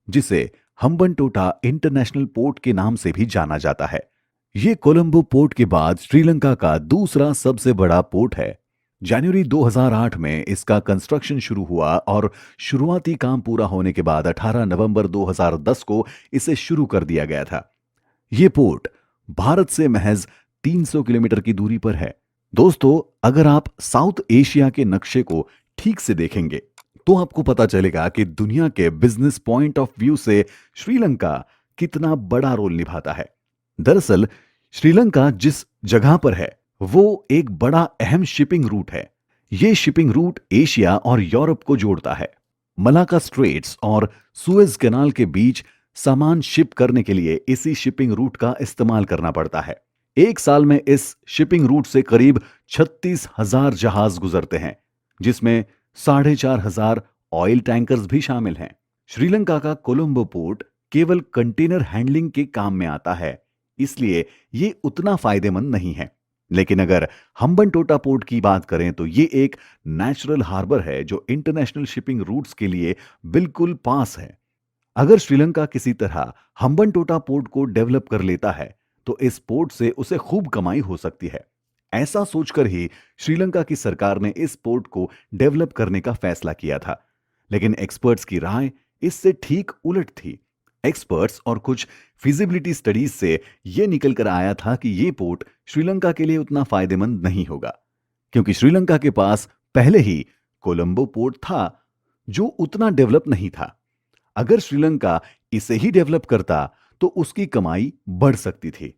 जिसे हम्बनटोटा इंटरनेशनल पोर्ट के नाम से भी जाना जाता है। ये कोलंबो पोर्ट के बाद श्रीलंका का दूसरा सबसे बड़ा पोर्ट है। जनवरी 2008 में इसका कंस्ट्रक्शन शुरू हुआ और शुरुआती काम पूरा होने के बाद 18 नवंबर 2010 को इसे शुरू कर दिया गया था। यह पोर्ट भारत से महज 300 किलोमीटर की दूरी पर है। दोस्तों, अगर आप साउथ एशिया के नक्शे को ठीक से देखेंगे तो आपको पता चलेगा कि दुनिया के बिजनेस पॉइंट ऑफ व्यू से श्रीलंका कितना बड़ा रोल निभाता है। दरअसल श्रीलंका जिस जगह पर है वो एक बड़ा अहम शिपिंग रूट है। यह शिपिंग रूट एशिया और यूरोप को जोड़ता है। मलाका स्ट्रेट्स और सुएज कैनाल के बीच सामान शिप करने के लिए इसी शिपिंग रूट का इस्तेमाल करना पड़ता है। एक साल में इस शिपिंग रूट से करीब 36,000 जहाज गुजरते हैं, जिसमें 4,500 ऑयल टैंकर्स भी शामिल हैं। श्रीलंका का कोलंबो पोर्ट केवल कंटेनर हैंडलिंग के काम में आता है, इसलिए ये उतना फायदेमंद नहीं है। लेकिन अगर हम्बनटोटा पोर्ट की बात करें तो ये एक नेचुरल हार्बर है जो इंटरनेशनल शिपिंग रूट्स के लिए बिल्कुल पास है। अगर श्रीलंका किसी तरह हम्बनटोटा पोर्ट को डेवलप कर लेता है तो इस पोर्ट से उसे खूब कमाई हो सकती है। ऐसा सोचकर ही श्रीलंका की सरकार ने इस पोर्ट को डेवलप करने का फैसला किया था। लेकिन एक्सपर्ट्स की राय इससे ठीक उलट थी। एक्सपर्ट्स और कुछ फिजिबिलिटी स्टडीज से यह निकल कर आया था कि यह पोर्ट श्रीलंका के लिए उतना फायदेमंद नहीं होगा, क्योंकि श्रीलंका के पास पहले ही कोलंबो पोर्ट था जो उतना डेवलप नहीं था। अगर श्रीलंका इसे ही डेवलप करता तो उसकी कमाई बढ़ सकती थी।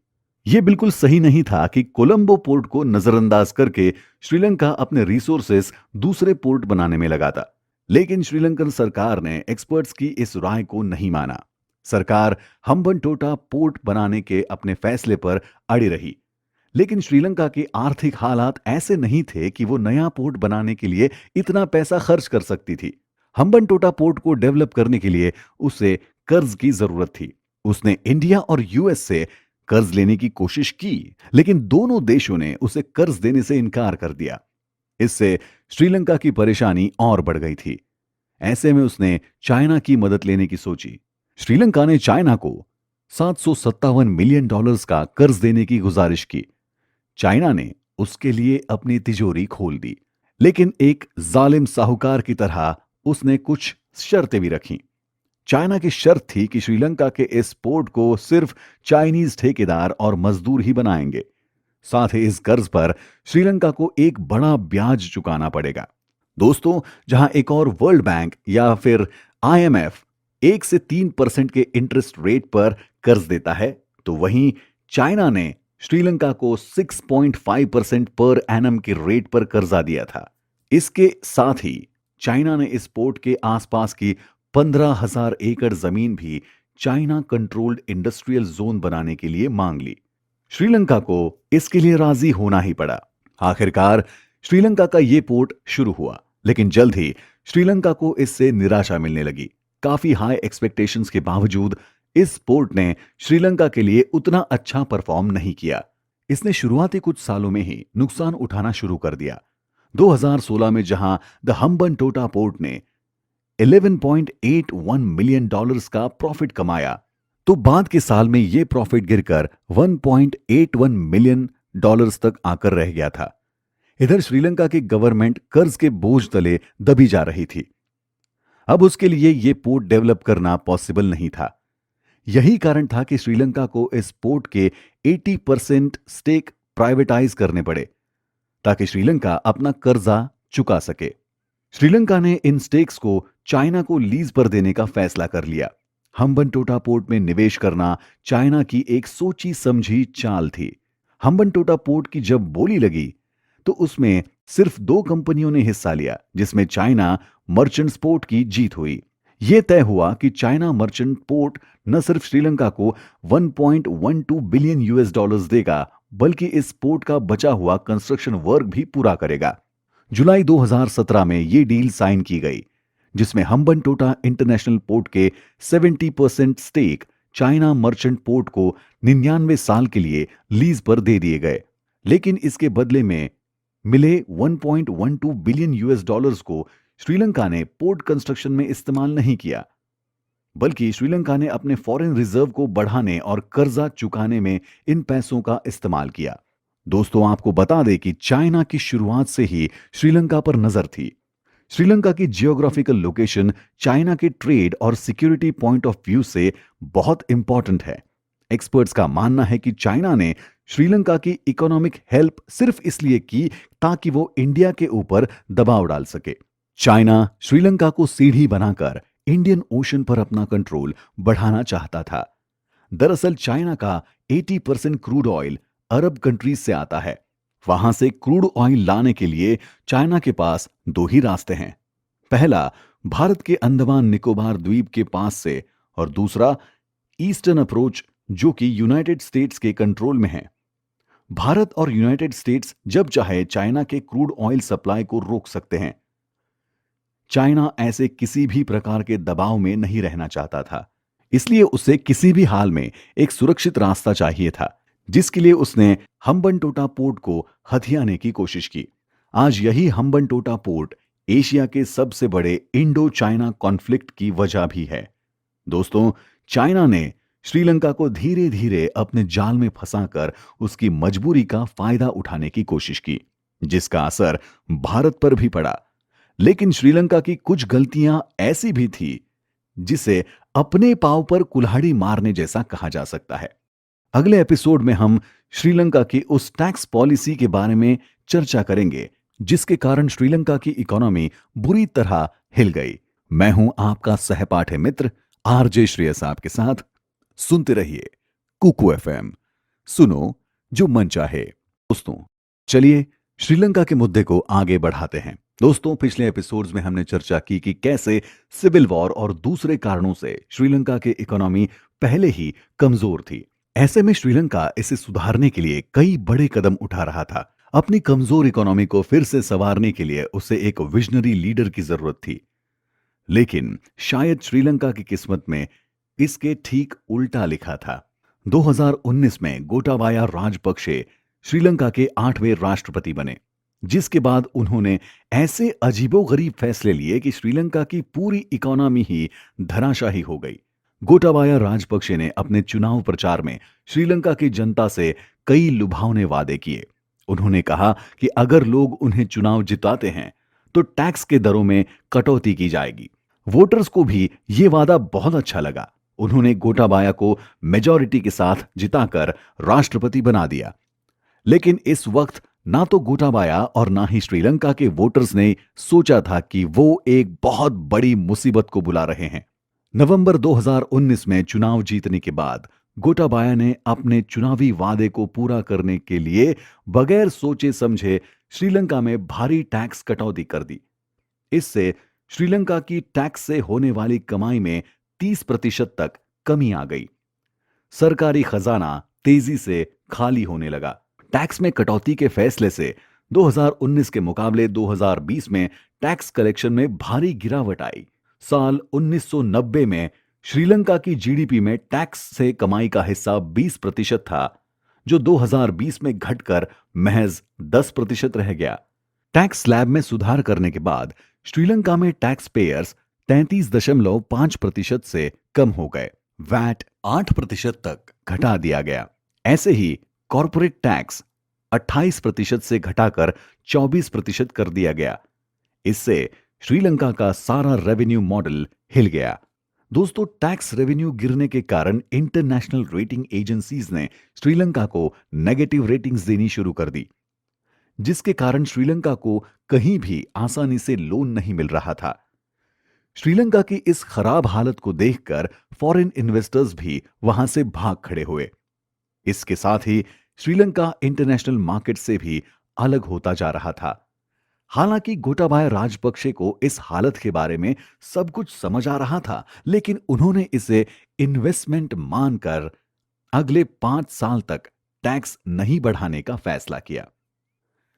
यह बिल्कुल सही नहीं था कि कोलंबो पोर्ट को नजरअंदाज करके श्रीलंका अपने रिसोर्सेस दूसरे पोर्ट बनाने में लगाता। लेकिन श्रीलंकन सरकार ने एक्सपर्ट्स की इस राय को नहीं माना। सरकार हम्बनटोटा पोर्ट बनाने के अपने फैसले पर अड़ी रही। लेकिन श्रीलंका के आर्थिक हालात ऐसे नहीं थे कि वो नया पोर्ट बनाने के लिए इतना पैसा खर्च कर सकती थी। हम्बनटोटा पोर्ट को डेवलप करने के लिए उसे कर्ज की जरूरत थी। उसने इंडिया और यूएस से कर्ज लेने की कोशिश की, लेकिन दोनों देशों ने उसे कर्ज देने से इनकार कर दिया। इससे श्रीलंका की परेशानी और बढ़ गई थी। ऐसे में उसने चाइना की मदद लेने की सोची। श्रीलंका ने चाइना को $757 मिलियन का कर्ज देने की गुजारिश की। चाइना ने उसके लिए अपनी तिजोरी खोल दी, लेकिन एक जालिम साहूकार की तरह उसने कुछ शर्तें भी रखीं। चाइना की शर्त थी कि श्रीलंका के इस पोर्ट को सिर्फ चाइनीज ठेकेदार और मजदूर ही बनाएंगे। साथ ही इस कर्ज पर श्रीलंका को एक बड़ा ब्याज चुकाना पड़ेगा। दोस्तों, जहां एक और वर्ल्ड बैंक या फिर IMF 1 से 3% के इंटरेस्ट रेट पर कर्ज देता है, तो वहीं चाइना ने श्रीलंका को 6.5% पर एनम के रेट पर कर्जा दिया था। इसके साथ ही चाइना ने इस पोर्ट के आसपास की 15,000 एकड़ जमीन भी चाइना कंट्रोल्ड इंडस्ट्रियल जोन बनाने के लिए मांग ली। श्रीलंका को इसके लिए राजी होना ही पड़ा। आखिरकार श्रीलंका का यह पोर्ट शुरू हुआ, लेकिन जल्द ही श्रीलंका को इससे निराशा मिलने लगी। काफी हाई एक्सपेक्टेशंस के बावजूद इस पोर्ट ने श्रीलंका के लिए उतना अच्छा परफॉर्म नहीं किया। इसने शुरुआती कुछ सालों में ही नुकसान उठाना शुरू कर दिया। 2016 में जहां द हम्बनटोटा पोर्ट ने $11.81 मिलियन का प्रॉफिट कमाया, तो बाद के साल में यह प्रॉफिट गिरकर $1.81 मिलियन तक आकर रह गया था। इधर श्रीलंका की गवर्नमेंट कर्ज के बोझ तले दबी जा रही थी। अब उसके लिए यह पोर्ट डेवलप करना पॉसिबल नहीं था। यही कारण था कि श्रीलंका को इस पोर्ट के 80% स्टेक प्राइवेटाइज करने पड़े ताकि श्रीलंका अपना कर्जा चुका सके। श्रीलंका ने इन स्टेक्स को चाइना को लीज पर देने का फैसला कर लिया। हम्बनटोटा पोर्ट में निवेश करना चाइना की एक सोची समझी चाल थी। हम्बनटोटा पोर्ट की जब बोली लगी तो उसमें सिर्फ 2 कंपनियों ने हिस्सा लिया, जिसमें चाइना मर्चेंट्स पोर्ट की जीत हुई। यह तय हुआ कि चाइना मर्चेंट पोर्ट न सिर्फ श्रीलंका को 1.12 बिलियन US डॉलर्स देगा, बल्कि इस पोर्ट का बचा हुआ कंस्ट्रक्शन वर्क भी पूरा करेगा। जुलाई 2017 में यह डील साइन की गई, जिसमें हम्बनटोटा इंटरनेशनल पोर्ट के 70% स्टेक चाइना मर्चेंट पोर्ट को 99 साल के लिए लीज पर दे दिए गए। लेकिन इसके बदले में मिले 1.12 बिलियन US डॉलर्स को श्रीलंका ने पोर्ट कंस्ट्रक्शन में इस्तेमाल नहीं किया, बल्कि श्रीलंका ने अपने फॉरेन रिजर्व को बढ़ाने और कर्जा चुकाने में इन पैसों का इस्तेमाल किया। दोस्तों, आपको बता दें कि चाइना की शुरुआत से ही श्रीलंका पर नजर थी। श्रीलंका की जियोग्राफिकल लोकेशन चाइना के ट्रेड और सिक्योरिटी पॉइंट ऑफ व्यू से बहुत इंपॉर्टेंट है। एक्सपर्ट्स का मानना है कि चाइना ने श्रीलंका की इकोनॉमिक हेल्प सिर्फ इसलिए की ताकि वो इंडिया के ऊपर दबाव डाल सके। चाइना श्रीलंका को सीढ़ी बनाकर इंडियन ओशन पर अपना कंट्रोल बढ़ाना चाहता था। दरअसल चाइना का 80% क्रूड ऑयल अरब कंट्रीज से आता है। वहां से क्रूड ऑयल लाने के लिए चाइना के पास 2 ही रास्ते हैं। पहला भारत के अंडमान निकोबार द्वीप के पास से, और दूसरा ईस्टर्न अप्रोच, जो कि यूनाइटेड स्टेट्स के कंट्रोल में है। भारत और यूनाइटेड स्टेट्स जब चाहे चाइना के क्रूड ऑयल सप्लाई को रोक सकते हैं। चाइना ऐसे किसी भी प्रकार के दबाव में नहीं रहना चाहता था, इसलिए उसे किसी भी हाल में एक सुरक्षित रास्ता चाहिए था, जिसके लिए उसने हम्बनटोटा पोर्ट को हथियाने की कोशिश की। आज यही हम्बनटोटा पोर्ट एशिया के सबसे बड़े इंडो चाइना कॉन्फ्लिक्ट की वजह भी है। दोस्तों, चाइना ने श्रीलंका को धीरे धीरे अपने जाल में फंसाकर उसकी मजबूरी का फायदा उठाने की कोशिश की, जिसका असर भारत पर भी पड़ा। लेकिन श्रीलंका की कुछ गलतियां ऐसी भी थी जिसे अपने पांव पर कुल्हाड़ी मारने जैसा कहा जा सकता है। अगले एपिसोड में हम श्रीलंका की उस टैक्स पॉलिसी के बारे में चर्चा करेंगे जिसके कारण श्रीलंका की इकोनॉमी बुरी तरह हिल गई। मैं हूं आपका सहपाठी मित्र आरजे श्रेयस आपके साथ। सुनते रहिए कुकू एफएम, सुनो जो मन चाहे। दोस्तों, चलिए श्रीलंका के मुद्दे को आगे बढ़ाते हैं। दोस्तों, पिछले एपिसोड्स में हमने चर्चा की कि कैसे सिविल वॉर और दूसरे कारणों से श्रीलंका की इकोनॉमी पहले ही कमजोर थी। ऐसे में श्रीलंका इसे सुधारने के लिए कई बड़े कदम उठा रहा था। अपनी कमजोर इकोनॉमी को फिर से संवारने के लिए उसे एक विजनरी लीडर की जरूरत थी। लेकिन शायद श्रीलंका की किस्मत में इसके ठीक उल्टा लिखा था। 2019 में गोटाबाया राजपक्षे श्रीलंका के 8वें राष्ट्रपति बने, जिसके बाद उन्होंने ऐसे अजीबोगरीब फैसले लिए कि श्रीलंका की पूरी इकोनॉमी ही धराशाही हो गई। गोटाबाया राजपक्षे ने अपने चुनाव प्रचार में श्रीलंका की जनता से कई लुभावने वादे किए। उन्होंने कहा कि अगर लोग उन्हें चुनाव जिताते हैं तो टैक्स के दरों में कटौती की जाएगी। वोटर्स को भी ये वादा बहुत अच्छा लगा। उन्होंने गोटाबाया को मेजॉरिटी के साथ जिताकर राष्ट्रपति बना दिया। लेकिन इस वक्त ना तो गोटाबाया और ना ही श्रीलंका के वोटर्स ने सोचा था कि वो एक बहुत बड़ी मुसीबत को बुला रहे हैं। नवंबर 2019 में चुनाव जीतने के बाद गोटाबाया ने अपने चुनावी वादे को पूरा करने के लिए बगैर सोचे समझे श्रीलंका में भारी टैक्स कटौती कर दी। इससे श्रीलंका की टैक्स से होने वाली कमाई में 30% तक कमी आ गई। सरकारी खजाना तेजी से खाली होने लगा। टैक्स में कटौती के फैसले से 2019 के मुकाबले 2020 में टैक्स कलेक्शन में भारी गिरावट आई। साल 1990 में श्रीलंका की जीडीपी में टैक्स से कमाई का हिस्सा 20% था, जो 2020 में घटकर महज 10% रह गया। टैक्स स्लैब में सुधार करने के बाद श्रीलंका में टैक्स पेयर्स 33.5% से कम हो गए। वैट 8% तक घटा दिया गया। ऐसे ही कॉरपोरेट टैक्स 28% से घटाकर 24% कर दिया गया। इससे श्रीलंका का सारा रेवेन्यू मॉडल हिल गया। दोस्तों, टैक्स रेवेन्यू गिरने के कारण इंटरनेशनल रेटिंग एजेंसीज ने श्रीलंका को नेगेटिव रेटिंग्स देनी शुरू कर दी, जिसके कारण श्रीलंका को कहीं भी आसानी से लोन नहीं मिल रहा था। श्रीलंका की इस खराब हालत को देखकर फॉरेन इन्वेस्टर्स भी वहां से भाग खड़े हुए। इसके साथ ही श्रीलंका इंटरनेशनल मार्केट से भी अलग होता जा रहा था। हालांकि गोटाबाया राजपक्षे को इस हालत के बारे में सब कुछ समझ आ रहा था, लेकिन उन्होंने इसे इन्वेस्टमेंट मानकर अगले 5 साल तक टैक्स नहीं बढ़ाने का फैसला किया।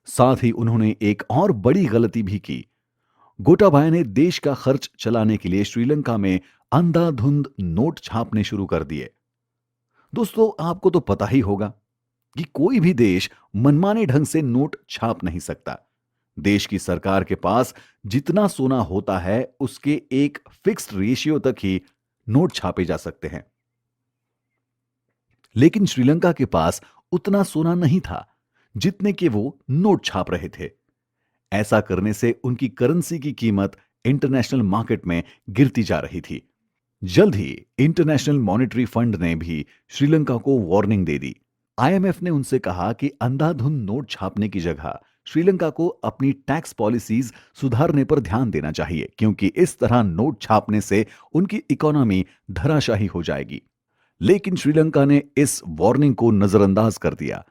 साथ ही उन्होंने एक और बड़ी गलती भी की। गोटाबाया ने देश का खर्च चलाने के लिए श्रीलंका में अंधाधुंध नोट छापने शुरू कर दिए। दोस्तों, आपको तो पता ही होगा कि कोई भी देश मनमाने ढंग से नोट छाप नहीं सकता। देश की सरकार के पास जितना सोना होता है उसके एक फिक्स्ड रेशियो तक ही नोट छापे जा सकते हैं। लेकिन श्रीलंका के पास उतना सोना नहीं था जितने के वो नोट छाप रहे थे। ऐसा करने से उनकी करेंसी की कीमत इंटरनेशनल मार्केट में गिरती जा रही थी। जल्द ही इंटरनेशनल मॉनेटरी फंड ने भी श्रीलंका को वार्निंग दे दी। आईएमएफ ने उनसे कहा कि अंधाधुंध नोट छापने की जगह श्रीलंका को अपनी टैक्स पॉलिसीज सुधारने पर ध्यान देना चाहिए, क्योंकि इस तरह नोट छापने से उनकी इकोनॉमी धराशायी हो जाएगी। लेकिन श्रीलंका ने इस वार्निंग को नजरअंदाज कर दिया।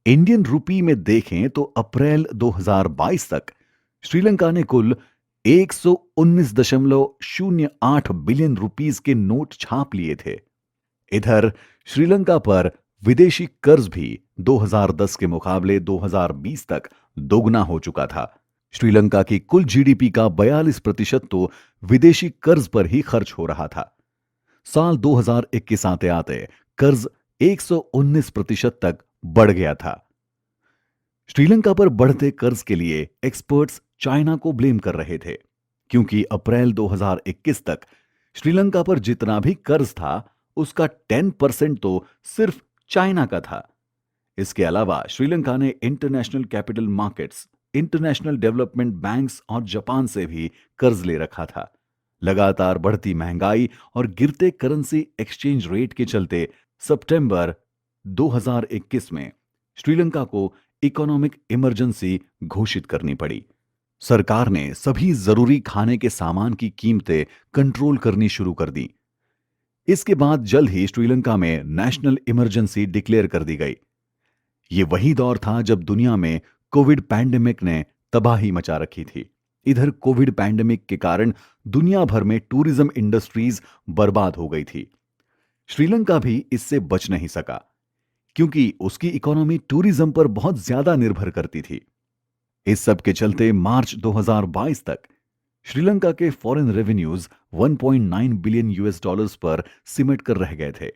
इंडियन रुपी में देखें तो अप्रैल 2022 तक श्रीलंका ने कुल 119.08 बिलियन रुपीस के नोट छाप लिए थे। इधर श्रीलंका पर विदेशी कर्ज भी 2010 के मुकाबले 2020 तक दोगुना हो चुका था। श्रीलंका की कुल जीडीपी का 42% तो विदेशी कर्ज पर ही खर्च हो रहा था। साल 2021 आते आते कर्ज 119% तक बढ़ गया था। श्रीलंका पर बढ़ते कर्ज के लिए एक्सपर्ट्स चाइना को ब्लेम कर रहे थे, क्योंकि अप्रैल 2021 तक श्रीलंका पर जितना भी कर्ज था उसका 10% तो सिर्फ चाइना का था। इसके अलावा श्रीलंका ने international capital markets, international development banks और जापान से भी कर्ज ले रखा था। लगातार बढ़ती महंगाई और गिरते करेंसी एक्सचेंज रेट के चलते सितंबर 2021 में श्रीलंका को इकोनॉमिक इमरजेंसी घोषित करनी पड़ी। सरकार ने सभी जरूरी खाने के सामान की कीमतें कंट्रोल करनी शुरू कर दी। इसके बाद जल्द ही श्रीलंका में नेशनल इमरजेंसी डिक्लेयर कर दी गई। यह वही दौर था जब दुनिया में कोविड पैंडेमिक ने तबाही मचा रखी थी। इधर कोविड पैंडेमिक के कारण दुनिया भर में टूरिज्म इंडस्ट्रीज बर्बाद हो गई थी। श्रीलंका भी इससे बच नहीं सका, क्योंकि उसकी इकोनॉमी टूरिज्म पर बहुत ज्यादा निर्भर करती थी। इस सब के चलते मार्च 2022 तक श्रीलंका के foreign revenues 1.9 billion US dollars पर सिमट कर रह गए थे।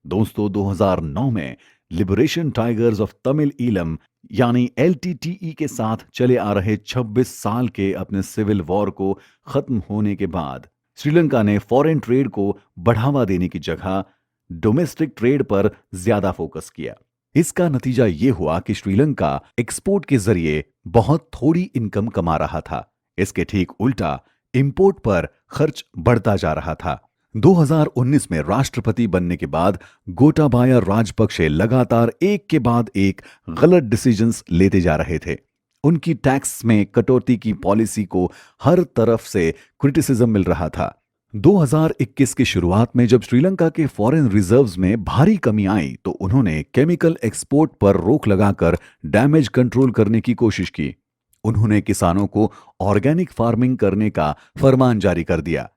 दोस्तों, 2009 में liberation Tigers of Tamil Eelam यानी एलटीटीई के साथ चले आ रहे 26 साल के अपने सिविल वॉर को खत्म होने के बाद श्रीलंका ने फॉरेन ट्रेड को बढ़ावा देने की जगह डोमेस्टिक ट्रेड पर ज्यादा फोकस किया। इसका नतीजा यह हुआ कि श्रीलंका एक्सपोर्ट के जरिए बहुत थोड़ी इनकम कमा रहा था। इसके ठीक उल्टा इंपोर्ट पर खर्च बढ़ता जा रहा था। 2019 में राष्ट्रपति बनने के बाद गोटाबाया राजपक्षे लगातार एक के बाद एक गलत डिसीजंस लेते जा रहे थे। उनकी टैक्स में कटौती की पॉलिसी को हर तरफ से क्रिटिसिज्म मिल रहा था। 2021 की शुरुआत में जब श्रीलंका के फॉरेन रिजर्व्स में भारी कमी आई तो उन्होंने केमिकल एक्सपोर्ट पर रोक लगाकर डैमेज कंट्रोल करने की कोशिश की। उन्होंने किसानों को ऑर्गेनिक फार्मिंग करने का फरमान जारी कर दिया,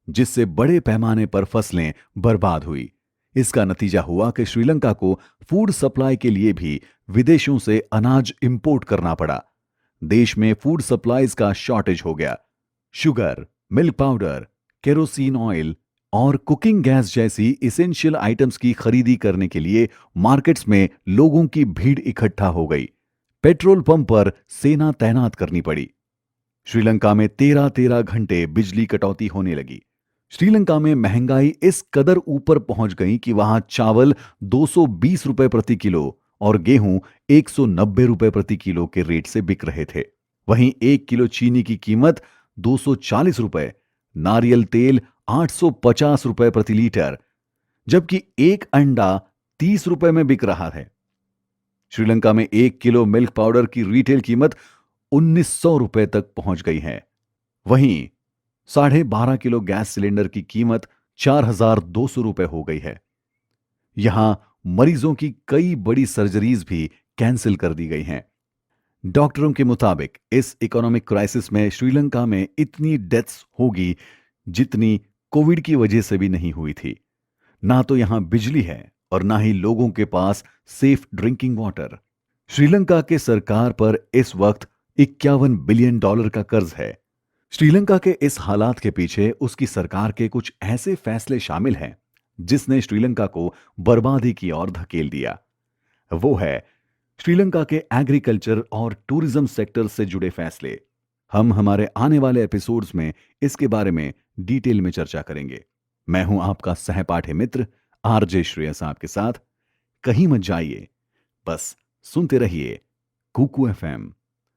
जिससे बड़े पैमाने पर फसलें बर्बाद हुई। इसका नतीजा हुआ कि श्रीलंका को फूड सप्लाई के लिए भी विदेशों से अनाज इंपोर्ट करना पड़ा। देश में फूड सप्लाईज का शॉर्टेज हो गया। Sugar, milk powder, kerosene oil और कुकिंग गैस जैसी इसेंशियल आइटम्स की खरीदी करने के लिए मार्केट्स में लोगों की भीड़ इकट्ठा हो गई। पेट्रोल पंप पर सेना तैनात करनी पड़ी। श्रीलंका में 13-13 घंटे बिजली कटौती होने लगी। श्रीलंका में महंगाई इस कदर ऊपर पहुंच गई कि वहां चावल 220 रुपए प्रति किलो और गेहूं 190 रुपए प्रति किलो के रेट से बिक रहे थे। वहीं 1 किलो चीनी की कीमत 240 रुपए, नारियल तेल 850 रुपए प्रति लीटर, जबकि एक अंडा 30 रुपए में बिक रहा है। श्रीलंका में 1 किलो मिल्क पाउडर की रिटेल कीमत 1900 रुपए तक पहुंच गई है। वहीं 12.5 किलो गैस सिलेंडर की कीमत 4200 रुपए हो गई है। यहां मरीजों की कई बड़ी सर्जरीज भी कैंसिल कर दी गई हैं। डॉक्टरों के मुताबिक इस इकोनॉमिक क्राइसिस में श्रीलंका में इतनी डेथ्स होगी जितनी कोविड की वजह से भी नहीं हुई थी। ना तो यहां बिजली है और ना ही लोगों के पास सेफ ड्रिंकिंग वाटर। श्रीलंका के सरकार पर इस वक्त 51 बिलियन डॉलर का कर्ज है। श्रीलंका के इस हालात के पीछे उसकी सरकार के कुछ ऐसे फैसले शामिल हैं जिसने श्रीलंका को बर्बादी की ओर धकेल दिया। वो है श्रीलंका के एग्रीकल्चर और टूरिज्म सेक्टर से जुड़े फैसले। हम हमारे आने वाले एपिसोड्स में इसके बारे में डिटेल में चर्चा करेंगे। मैं हूं आपका सहपाठी मित्र आरजे श्रेयस आपके साथ। कहीं मत जाइए, बस सुनते रहिए कुकू एफएम।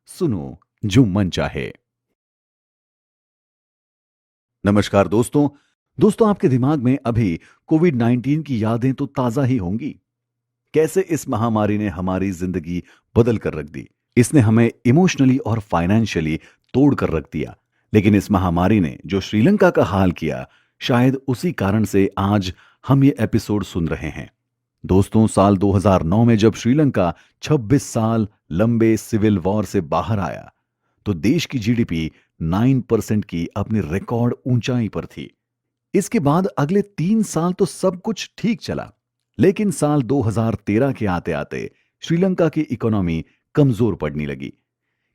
सुनो जो मन चाहे। नमस्कार दोस्तों आपके दिमाग में अभी कोविड-19 की यादें तो ताजा ही होंगी। कैसे इस महामारी ने हमारी जिंदगी बदल कर रख दी। इसने हमें इमोशनली और फाइनेंशियली तोड़ कर रख दिया। लेकिन इस महामारी ने जो श्रीलंका का हाल किया, शायद उसी कारण से आज हम ये एपिसोड सुन रहे हैं। दोस्तों, साल 2009 में जब श्रीलंका 26 साल लंबे सिविल वॉर से बाहर आया तो देश की जीडीपी 9% की अपनी रिकॉर्ड ऊंचाई पर थी। इसके बाद अगले 3 साल तो सब कुछ ठीक चला, लेकिन साल 2013 के आते आते श्रीलंका की इकोनॉमी कमजोर पड़ने लगी,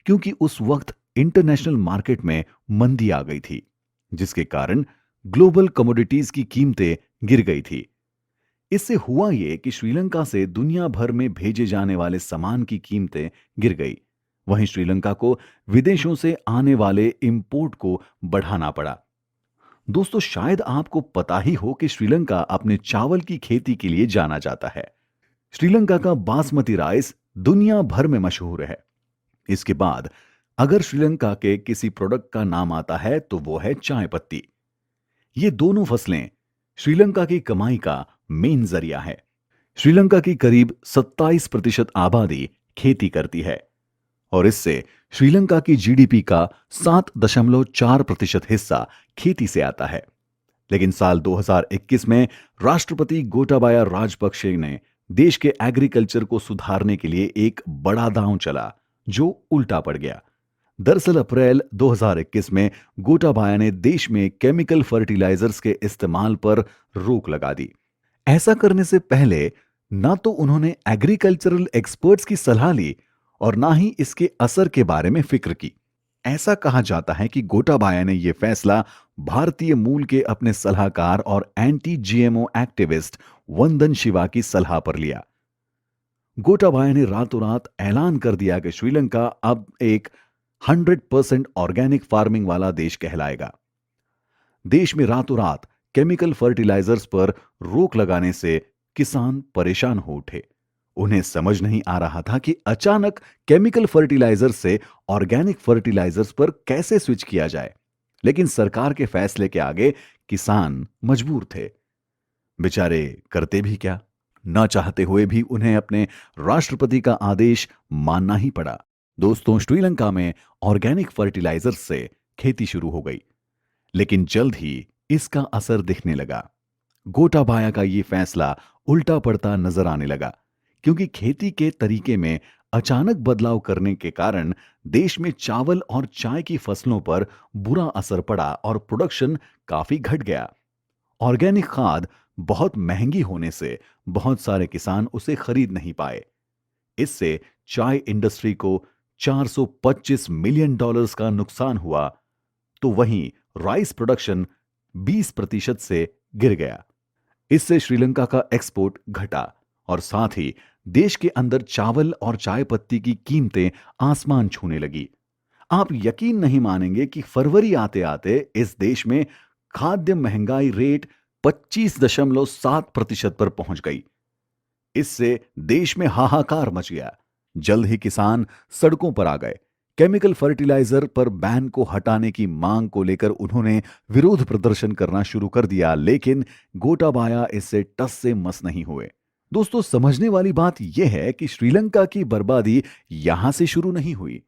क्योंकि उस वक्त इंटरनेशनल मार्केट में मंदी आ गई थी, जिसके कारण ग्लोबल कमोडिटीज की कीमतें गिर गई थी। इससे हुआ यह कि श्रीलंका से दुनिया भर में भेजे जाने वाले सामान की कीमतें गिर गई। वहीं श्रीलंका को विदेशों से आने वाले इंपोर्ट को बढ़ाना पड़ा। दोस्तों, शायद आपको पता ही हो कि श्रीलंका अपने चावल की खेती के लिए जाना जाता है। श्रीलंका का बासमती राइस दुनिया भर में मशहूर है। इसके बाद अगर श्रीलंका के किसी प्रोडक्ट का नाम आता है तो वो है चाय पत्ती। ये दोनों फसलें श्रीलंका की कमाई का मेन जरिया है। श्रीलंका की करीब 27% आबादी खेती करती है और इससे श्रीलंका की जीडीपी का 7.4% हिस्सा खेती से आता है। लेकिन साल 2021 में राष्ट्रपति गोटाबाया राजपक्षे ने देश के एग्रीकल्चर को सुधारने के लिए एक बड़ा दांव चला जो उल्टा पड़ गया। दरअसल अप्रैल 2021 में गोटाबाया ने देश में केमिकल फर्टिलाइजर्स के इस्तेमाल पर रोक लगा दी। ऐसा करने से पहले ना तो उन्होंने एग्रीकल्चरल एक्सपर्ट्स की सलाह ली और ना ही इसके असर के बारे में फिक्र की। ऐसा कहा जाता है कि गोटाबाया ने यह फैसला भारतीय मूल के अपने सलाहकार और एंटी जीएमओ एक्टिविस्ट वंदन शिवा की सलाह पर लिया। गोटाबाया ने रातों रात ऐलान कर दिया कि श्रीलंका अब एक 100% ऑर्गेनिक फार्मिंग वाला देश कहलाएगा। देश में रातों रात केमिकल फर्टिलाइजर्स पर रोक लगाने से किसान परेशान हो उठे। उन्हें समझ नहीं आ रहा था कि अचानक केमिकल फर्टिलाइजर्स से ऑर्गेनिक फर्टिलाइजर्स पर कैसे स्विच किया जाए। लेकिन सरकार के फैसले के आगे किसान मजबूर थे। बेचारे करते भी क्या, ना चाहते हुए भी उन्हें अपने राष्ट्रपति का आदेश मानना ही पड़ा। दोस्तों, श्रीलंका में ऑर्गेनिक फर्टिलाइजर्स से खेती शुरू हो गई, लेकिन जल्द ही इसका असर दिखने लगा। गोटाबाया का यह फैसला उल्टा पड़ता नजर आने लगा, क्योंकि खेती के तरीके में अचानक बदलाव करने के कारण देश में चावल और चाय की फसलों पर बुरा असर पड़ा और प्रोडक्शन काफी घट गया। ऑर्गेनिक खाद बहुत महंगी होने से बहुत सारे किसान उसे खरीद नहीं पाए। इससे चाय इंडस्ट्री को 425 मिलियन डॉलर्स का नुकसान हुआ, तो वहीं राइस प्रोडक्शन 20% से गिर गया। इससे श्रीलंका का एक्सपोर्ट घटा और साथ ही देश के अंदर चावल और चाय पत्ती की कीमतें आसमान छूने लगी। आप यकीन नहीं मानेंगे कि फरवरी आते आते इस देश में खाद्य महंगाई रेट 25.7% पर पहुंच गई। इससे देश में हाहाकार मच गया। जल्द ही किसान सड़कों पर आ गए। केमिकल फर्टिलाइजर पर बैन को हटाने की मांग को लेकर उन्होंने विरोध प्रदर्शन करना शुरू कर दिया, लेकिन गोटाबाया इससे टस से मस नहीं हुए। दोस्तों, समझने वाली बात यह है कि श्रीलंका की बर्बादी यहां से शुरू नहीं हुई,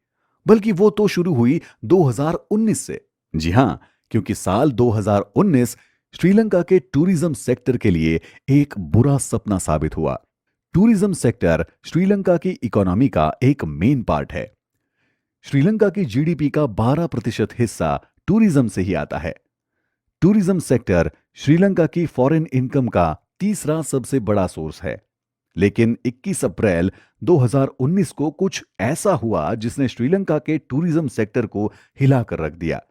बल्कि वो तो शुरू हुई 2019 से। जी हां, क्योंकि साल 2019 श्रीलंका के टूरिज्म सेक्टर के लिए एक बुरा सपना साबित हुआ। टूरिज्म सेक्टर श्रीलंका की इकोनॉमी का एक मेन पार्ट है। श्रीलंका की जीडीपी का 12% हिस्सा टूरिज्म से ही आता है। टूरिज्म सेक्टर श्रीलंका की फॉरेन इनकम का तीसरा सबसे बड़ा सोर्स है। लेकिन 21 अप्रैल 2019 को कुछ ऐसा हुआ जिसने श्रीलंका के टूरिज्म सेक्टर को हिलाकर रख दिया।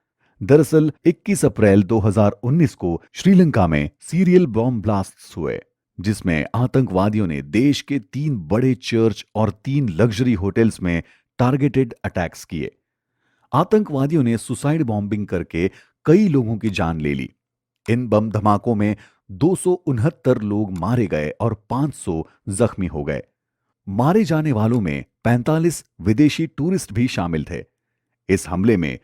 दरअसल 21 अप्रैल 2019 को श्रीलंका में सीरियल बॉम्ब ब्लास्ट्स हुए, जिसमें आतंकवादियों ने देश के 3 बड़े चर्च और 3 लग्जरी होटल्स में टारगेटेड अटैक्स किए। आतंकवादियों ने सुसाइड बॉम्बिंग करके कई लोगों की जान ले ली। इन बम धमाकों में 269 लोग मारे गए और 500 जख्मी हो गए। मारे जाने वालों में 45 विदेशी टूरिस्ट भी शामिल थे। इस हमले में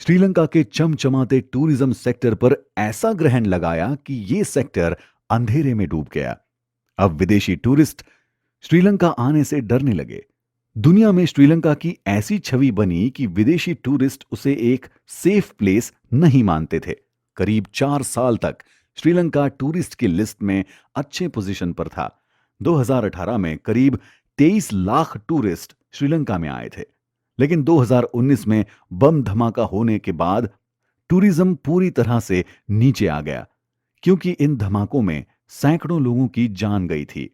श्रीलंका के चमचमाते टूरिज्म सेक्टर पर ऐसा ग्रहण लगाया कि ये सेक्टर अंधेरे में डूब गया। अब विदेशी टूरिस्ट श्रीलंका आने से डरने लगे। दुनिया में श्रीलंका की ऐसी छवि बनी कि विदेशी टूरिस्ट उसे एक सेफ प्लेस नहीं मानते थे। करीब 4 साल तक श्रीलंका टूरिस्ट की लिस्ट में अच्छे पोजीशन पर था। 2018 में करीब 23 लाख टूरिस्ट श्रीलंका में आए थे, लेकिन 2019 में बम धमाका होने के बाद टूरिज्म पूरी तरह से नीचे आ गया, क्योंकि इन धमाकों में सैकड़ों लोगों की जान गई थी।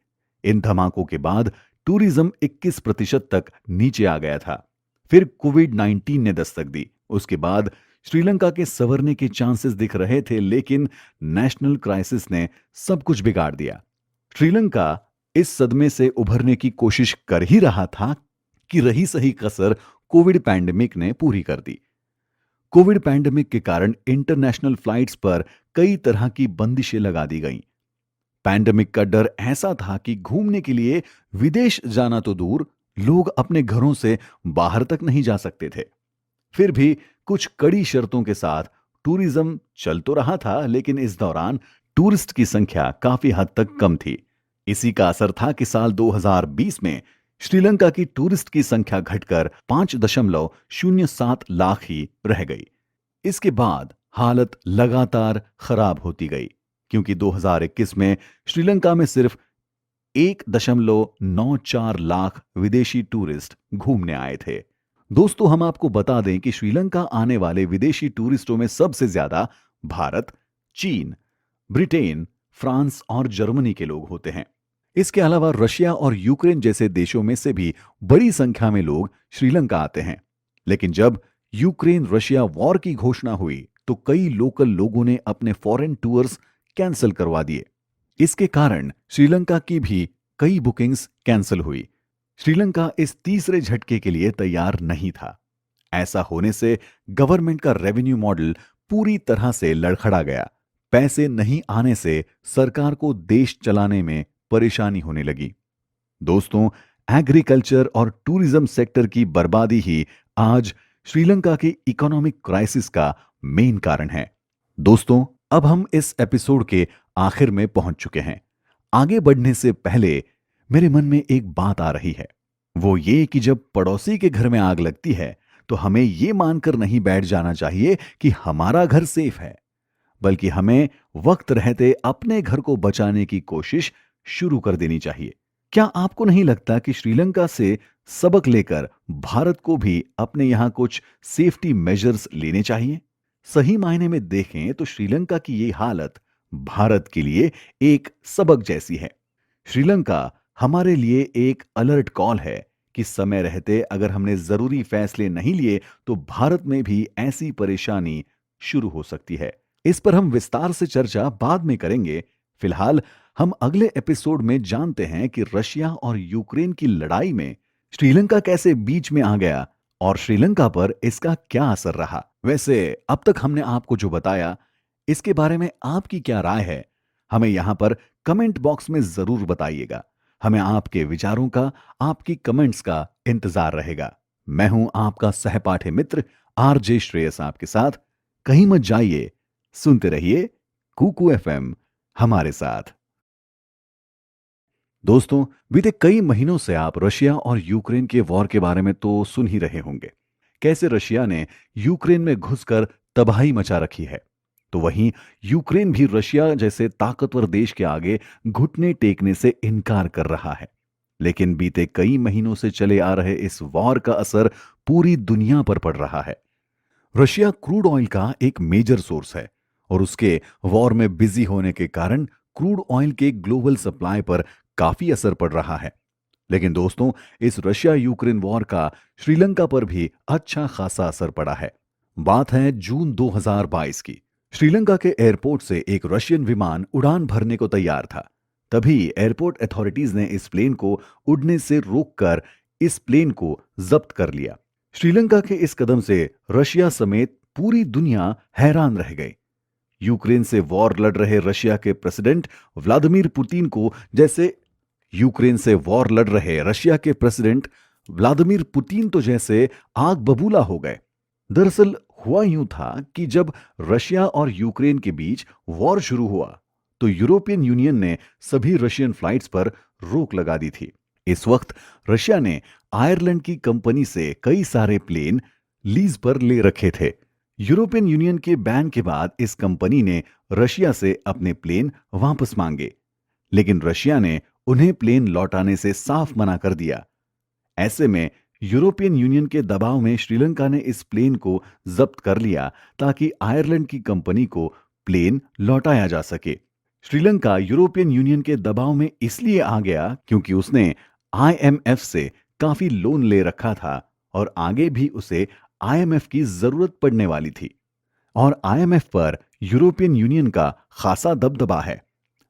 इन धमाकों के बाद टूरिज्म 21% तक नीचे आ गया था। फिर कोविड-19 ने दस्तक दी। उसके बाद श्रीलंका के संवरने के चांसेस दिख रहे थे, लेकिन नेशनल क्राइसिस ने सब कुछ बिगाड़ दिया। श्रीलंका इस सदमे से उभरने की कोशिश कर ही रहा था कि रही सही कसर कोविड पैंडेमिक ने पूरी कर दी। कोविड पैंडेमिक के कारण इंटरनेशनल फ्लाइट्स पर कई तरह की बंदिशें लगा दी गईं। पैंडेमिक का डर ऐसा था कि घूमने के लिए विदेश जाना तो दूर, लोग अपने घरों से बाहर तक नहीं जा सकते थे। फिर भी कुछ कड़ी शर्तों के साथ टूरिज्म चल तो रहा था, लेकिन इस दौरान टूरिस्ट की संख्या काफी हद तक कम थी। इसी का असर था कि साल 2020 में श्रीलंका की टूरिस्ट की संख्या घटकर 5.07 लाख ही रह गई। इसके बाद हालत लगातार खराब होती गई, क्योंकि 2021 में श्रीलंका में सिर्फ 1.94 लाख विदेशी टूरिस्ट घूमने आए थे। दोस्तों, हम आपको बता दें कि श्रीलंका आने वाले विदेशी टूरिस्टों में सबसे ज्यादा भारत, चीन, ब्रिटेन, फ्रांस और जर्मनी के लोग होते हैं। इसके अलावा रशिया और यूक्रेन जैसे देशों में से भी बड़ी संख्या में लोग श्रीलंका आते हैं। लेकिन जब यूक्रेन रशिया वॉर की घोषणा हुई तो कई लोकल लोगों ने अपने फॉरेन टूर्स कैंसिल करवा दिए। इसके कारण श्रीलंका की भी कई बुकिंग्स कैंसिल हुई। श्रीलंका इस तीसरे झटके के लिए तैयार नहीं था। ऐसा होने से गवर्नमेंट का रेवेन्यू मॉडल पूरी तरह से लड़खड़ा गया। पैसे नहीं आने से सरकार को देश चलाने में परेशानी होने लगी। दोस्तों, एग्रीकल्चर और टूरिज्म सेक्टर की बर्बादी ही आज श्रीलंका की इकोनॉमिक क्राइसिस का मेन कारण है। दोस्तों, अब हम इस एपिसोड के आखिर में पहुंच चुके हैं। आगे बढ़ने से पहले मेरे मन में एक बात आ रही है, वो ये कि जब पड़ोसी के घर में आग लगती है तो हमें ये मानकर नहीं बैठ जाना चाहिए कि हमारा घर सेफ है, बल्कि हमें वक्त रहते अपने घर को बचाने की कोशिश शुरू कर देनी चाहिए। क्या आपको नहीं लगता कि श्रीलंका से सबक लेकर भारत को भी अपने यहां कुछ सेफ्टी मेजर्स लेने चाहिए? सही मायने में देखें तो श्रीलंका की ये हालत भारत के लिए एक सबक जैसी है। श्रीलंका हमारे लिए एक अलर्ट कॉल है कि समय रहते अगर हमने जरूरी फैसले नहीं लिए तो भारत में भी ऐसी परेशानी शुरू हो सकती है। इस पर हम विस्तार से चर्चा बाद में करेंगे। फिलहाल हम अगले एपिसोड में जानते हैं कि रशिया और यूक्रेन की लड़ाई में श्रीलंका कैसे बीच में आ गया और श्रीलंका पर इसका क्या असर रहा। वैसे अब तक हमने आपको जो बताया, इसके बारे में आपकी क्या राय है, हमें यहाँ पर कमेंट बॉक्स में जरूर बताइएगा। हमें आपके विचारों का, आपकी कमेंट्स का इंतजार रहेगा। मैं हूं आपका सहपाठी मित्र आरजे श्रेयस आपके साथ। कहीं मत जाइए, सुनते रहिए कुकू एफएम हमारे साथ। दोस्तों, बीते कई महीनों से आप रशिया और यूक्रेन के वॉर के बारे में तो सुन ही रहे होंगे। कैसे रशिया ने यूक्रेन में घुसकर तबाही मचा रखी है, तो वहीं यूक्रेन भी रशिया जैसे ताकतवर देश के आगे घुटने टेकने से इनकार कर रहा है। लेकिन बीते कई महीनों से चले आ रहे इस वॉर का असर पूरी दुनिया पर पड़ रहा है। रशिया क्रूड ऑयल का एक मेजर सोर्स है और उसके वॉर में बिजी होने के कारण क्रूड ऑयल के ग्लोबल सप्लाई पर काफी असर पड़ रहा है। लेकिन दोस्तों, इस रशिया यूक्रेन वॉर का श्रीलंका पर भी अच्छा खासा असर पड़ा है। बात है जून 2022 की। श्रीलंका के एयरपोर्ट से एक रशियन विमान उड़ान भरने को तैयार था। तभी एयरपोर्ट अथॉरिटीज ने इस प्लेन को उड़ने से रोककर इस प्लेन को जब्त कर लिया। श्रीलंका के इस कदम से रशिया समेत पूरी दुनिया हैरान रह गई। यूक्रेन से वॉर लड़ रहे रशिया के प्रेसिडेंट व्लादिमीर पुतिन को जैसे यूक्रेन से वॉर लड़ रहे रशिया के प्रेसिडेंट व्लादिमीर पुतिन तो जैसे आग बबूला हो गए। दरअसल हुआ यूं था कि जब रशिया और यूक्रेन के बीच वॉर शुरू हुआ, तो यूरोपियन यूनियन ने सभी रशियन फ्लाइट्स पर रोक लगा दी थी। इस वक्त रशिया ने आयरलैंड की कंपनी से कई सारे प्लेन लीज पर ले रखे थे। यूरोपियन यूनियन के बैन के बाद इस कंपनी ने रशिया से अपने प्लेन वापस मांगे, लेकिन रशिया ने उन्हें प्लेन लौटाने से साफ मना कर दिया। ऐसे में यूरोपियन यूनियन के दबाव में श्रीलंका ने इस प्लेन को जब्त कर लिया ताकि आयरलैंड की कंपनी को प्लेन लौटाया जा सके। श्रीलंका यूरोपियन यूनियन के दबाव में इसलिए आ गया क्योंकि उसने आईएमएफ से काफी लोन ले रखा था और आगे भी उसे आईएमएफ की जरूरत पड़ने वाली थी। और आईएमएफ पर यूरोपियन यूनियन का खासा दबदबा है।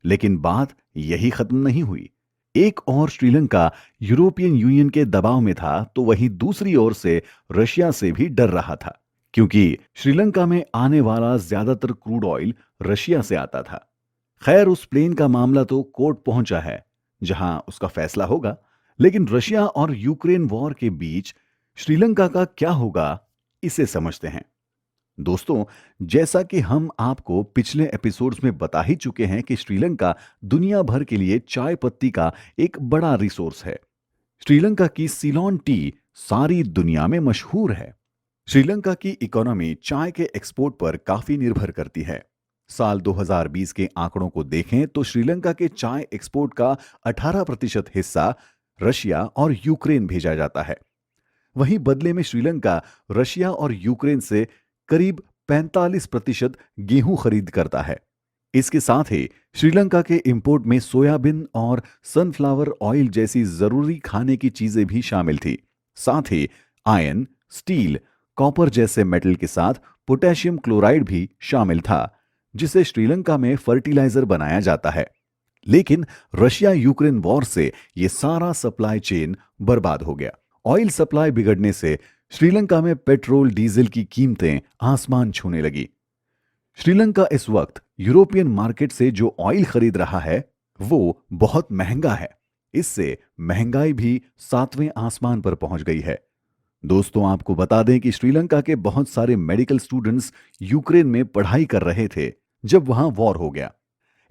लेकिन बात यही खत्म नहीं हुई। एक और श्रीलंका यूरोपियन यूनियन के दबाव में था, तो वहीं दूसरी ओर से रशिया से भी डर रहा था, क्योंकि श्रीलंका में आने वाला ज्यादातर क्रूड ऑयल रशिया से आता था। खैर, उस प्लेन का मामला तो कोर्ट पहुंचा है, जहां उसका फैसला होगा। लेकिन रशिया और यूक्रेन वॉर के बीच श्रीलंका का क्या होगा, इसे समझते हैं। दोस्तों, जैसा कि हम आपको पिछले एपिसोड्स में बता ही चुके हैं कि श्रीलंका दुनिया भर के लिए चाय पत्ती का एक बड़ा रिसोर्स है। श्रीलंका की सीलोन टी सारी दुनिया में मशहूर है। श्रीलंका की इकोनॉमी चाय के एक्सपोर्ट पर काफी निर्भर करती है। साल 2020 के आंकड़ों को देखें तो श्रीलंका के चाय एक्सपोर्ट का 18% हिस्सा रशिया और यूक्रेन भेजा जाता है। वहीं बदले में श्रीलंका रशिया और यूक्रेन से करीब 45% गेहूं खरीद करता है। इसके साथ ही श्रीलंका के इंपोर्ट में सोयाबीन और सनफ्लावर ऑयल जैसी जरूरी खाने की चीजें भी शामिल थी। साथ ही आयरन, स्टील, कॉपर जैसे मेटल के साथ पोटेशियम क्लोराइड भी शामिल था, जिसे श्रीलंका में फर्टिलाइजर बनाया जाता है। लेकिन रशिया यूक्रेन वॉर से यह सारा सप्लाई चेन बर्बाद हो गया। ऑयल सप्लाई बिगड़ने से श्रीलंका में पेट्रोल डीजल की कीमतें आसमान छूने लगी। श्रीलंका इस वक्त यूरोपियन मार्केट से जो ऑयल खरीद रहा है वो बहुत महंगा है। इससे महंगाई भी सातवें आसमान पर पहुंच गई है। दोस्तों, आपको बता दें कि श्रीलंका के बहुत सारे मेडिकल स्टूडेंट्स यूक्रेन में पढ़ाई कर रहे थे जब वहां वॉर हो गया।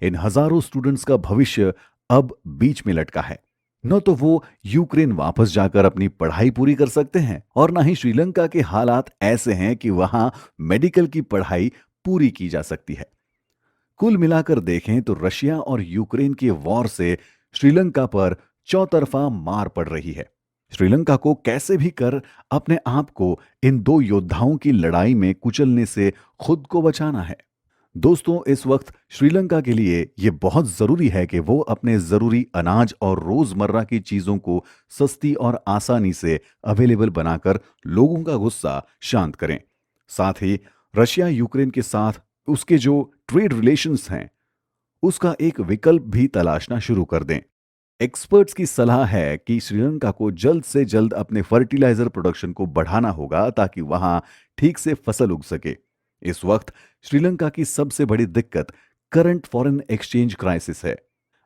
इन हजारों स्टूडेंट्स का भविष्य अब बीच में लटका है। न तो वो यूक्रेन वापस जाकर अपनी पढ़ाई पूरी कर सकते हैं और ना ही श्रीलंका के हालात ऐसे हैं कि वहां मेडिकल की पढ़ाई पूरी की जा सकती है। कुल मिलाकर देखें तो रशिया और यूक्रेन के वॉर से श्रीलंका पर चौतरफा मार पड़ रही है। श्रीलंका को कैसे भी कर अपने आप को इन दो योद्धाओं की लड़ाई में कुचलने से खुद को बचाना है। दोस्तों, इस वक्त श्रीलंका के लिए यह बहुत जरूरी है कि वो अपने जरूरी अनाज और रोजमर्रा की चीजों को सस्ती और आसानी से अवेलेबल बनाकर लोगों का गुस्सा शांत करें। साथ ही रशिया यूक्रेन के साथ उसके जो ट्रेड रिलेशंस हैं, उसका एक विकल्प भी तलाशना शुरू कर दें। एक्सपर्ट्स की सलाह है कि श्रीलंका को जल्द से जल्द अपने फर्टिलाइजर प्रोडक्शन को बढ़ाना होगा ताकि वहां ठीक से फसल उग सके। इस वक्त श्रीलंका की सबसे बड़ी दिक्कत करंट फॉरेन एक्सचेंज क्राइसिस है।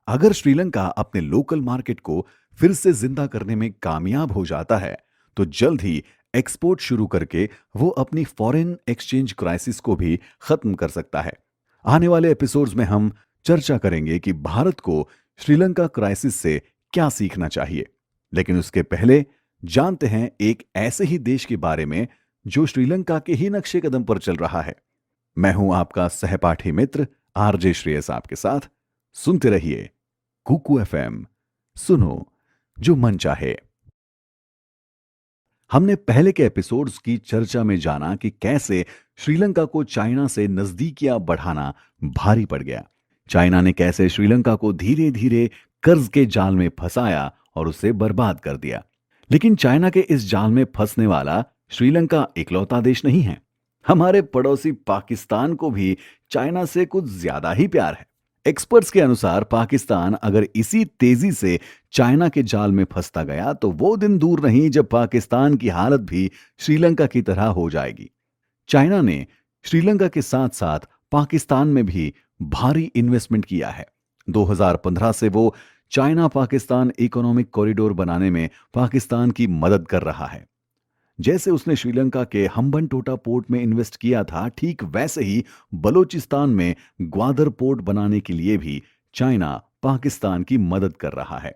अगर श्रीलंका अपने लोकल मार्केट को फिर से जिंदा करने में कामयाब हो जाता है तो जल्द ही एक्सपोर्ट शुरू करके वो अपनी फॉरेन एक्सचेंज क्राइसिस को भी खत्म कर सकता है। आने वाले एपिसोड्स में हम चर्चा करेंगे कि भारत को श्रीलंका क्राइसिस से क्या सीखना चाहिए। लेकिन उसके पहले जानते हैं एक ऐसे ही देश के बारे में जो श्रीलंका के ही नक्शे कदम पर चल रहा है। मैं हूं आपका सहपाठी मित्र आरजे श्रेयस आपके साथ। सुनते रहिए कुकू एफएम, सुनो जो मन चाहे। हमने पहले के एपिसोड्स की चर्चा में जाना कि कैसे श्रीलंका को चाइना से नजदीकियां बढ़ाना भारी पड़ गया। चाइना ने कैसे श्रीलंका को धीरे धीरे कर्ज के जाल में फंसाया और उसे बर्बाद कर दिया। लेकिन चाइना के इस जाल में फंसने वाला श्रीलंका इकलौता देश नहीं है। हमारे पड़ोसी पाकिस्तान को भी चाइना से कुछ ज्यादा ही प्यार है। एक्सपर्ट्स के अनुसार पाकिस्तान अगर इसी तेजी से चाइना के जाल में फंसता गया तो वो दिन दूर नहीं जब पाकिस्तान की हालत भी श्रीलंका की तरह हो जाएगी। चाइना ने श्रीलंका के साथ साथ पाकिस्तान में भी भारी इन्वेस्टमेंट किया है। 2015 से वो चाइना पाकिस्तान इकोनॉमिक कॉरिडोर बनाने में पाकिस्तान की मदद कर रहा है। जैसे उसने श्रीलंका के हम्बनटोटा पोर्ट में इन्वेस्ट किया था, ठीक वैसे ही बलूचिस्तान में ग्वादर पोर्ट बनाने के लिए भी चाइना पाकिस्तान की मदद कर रहा है।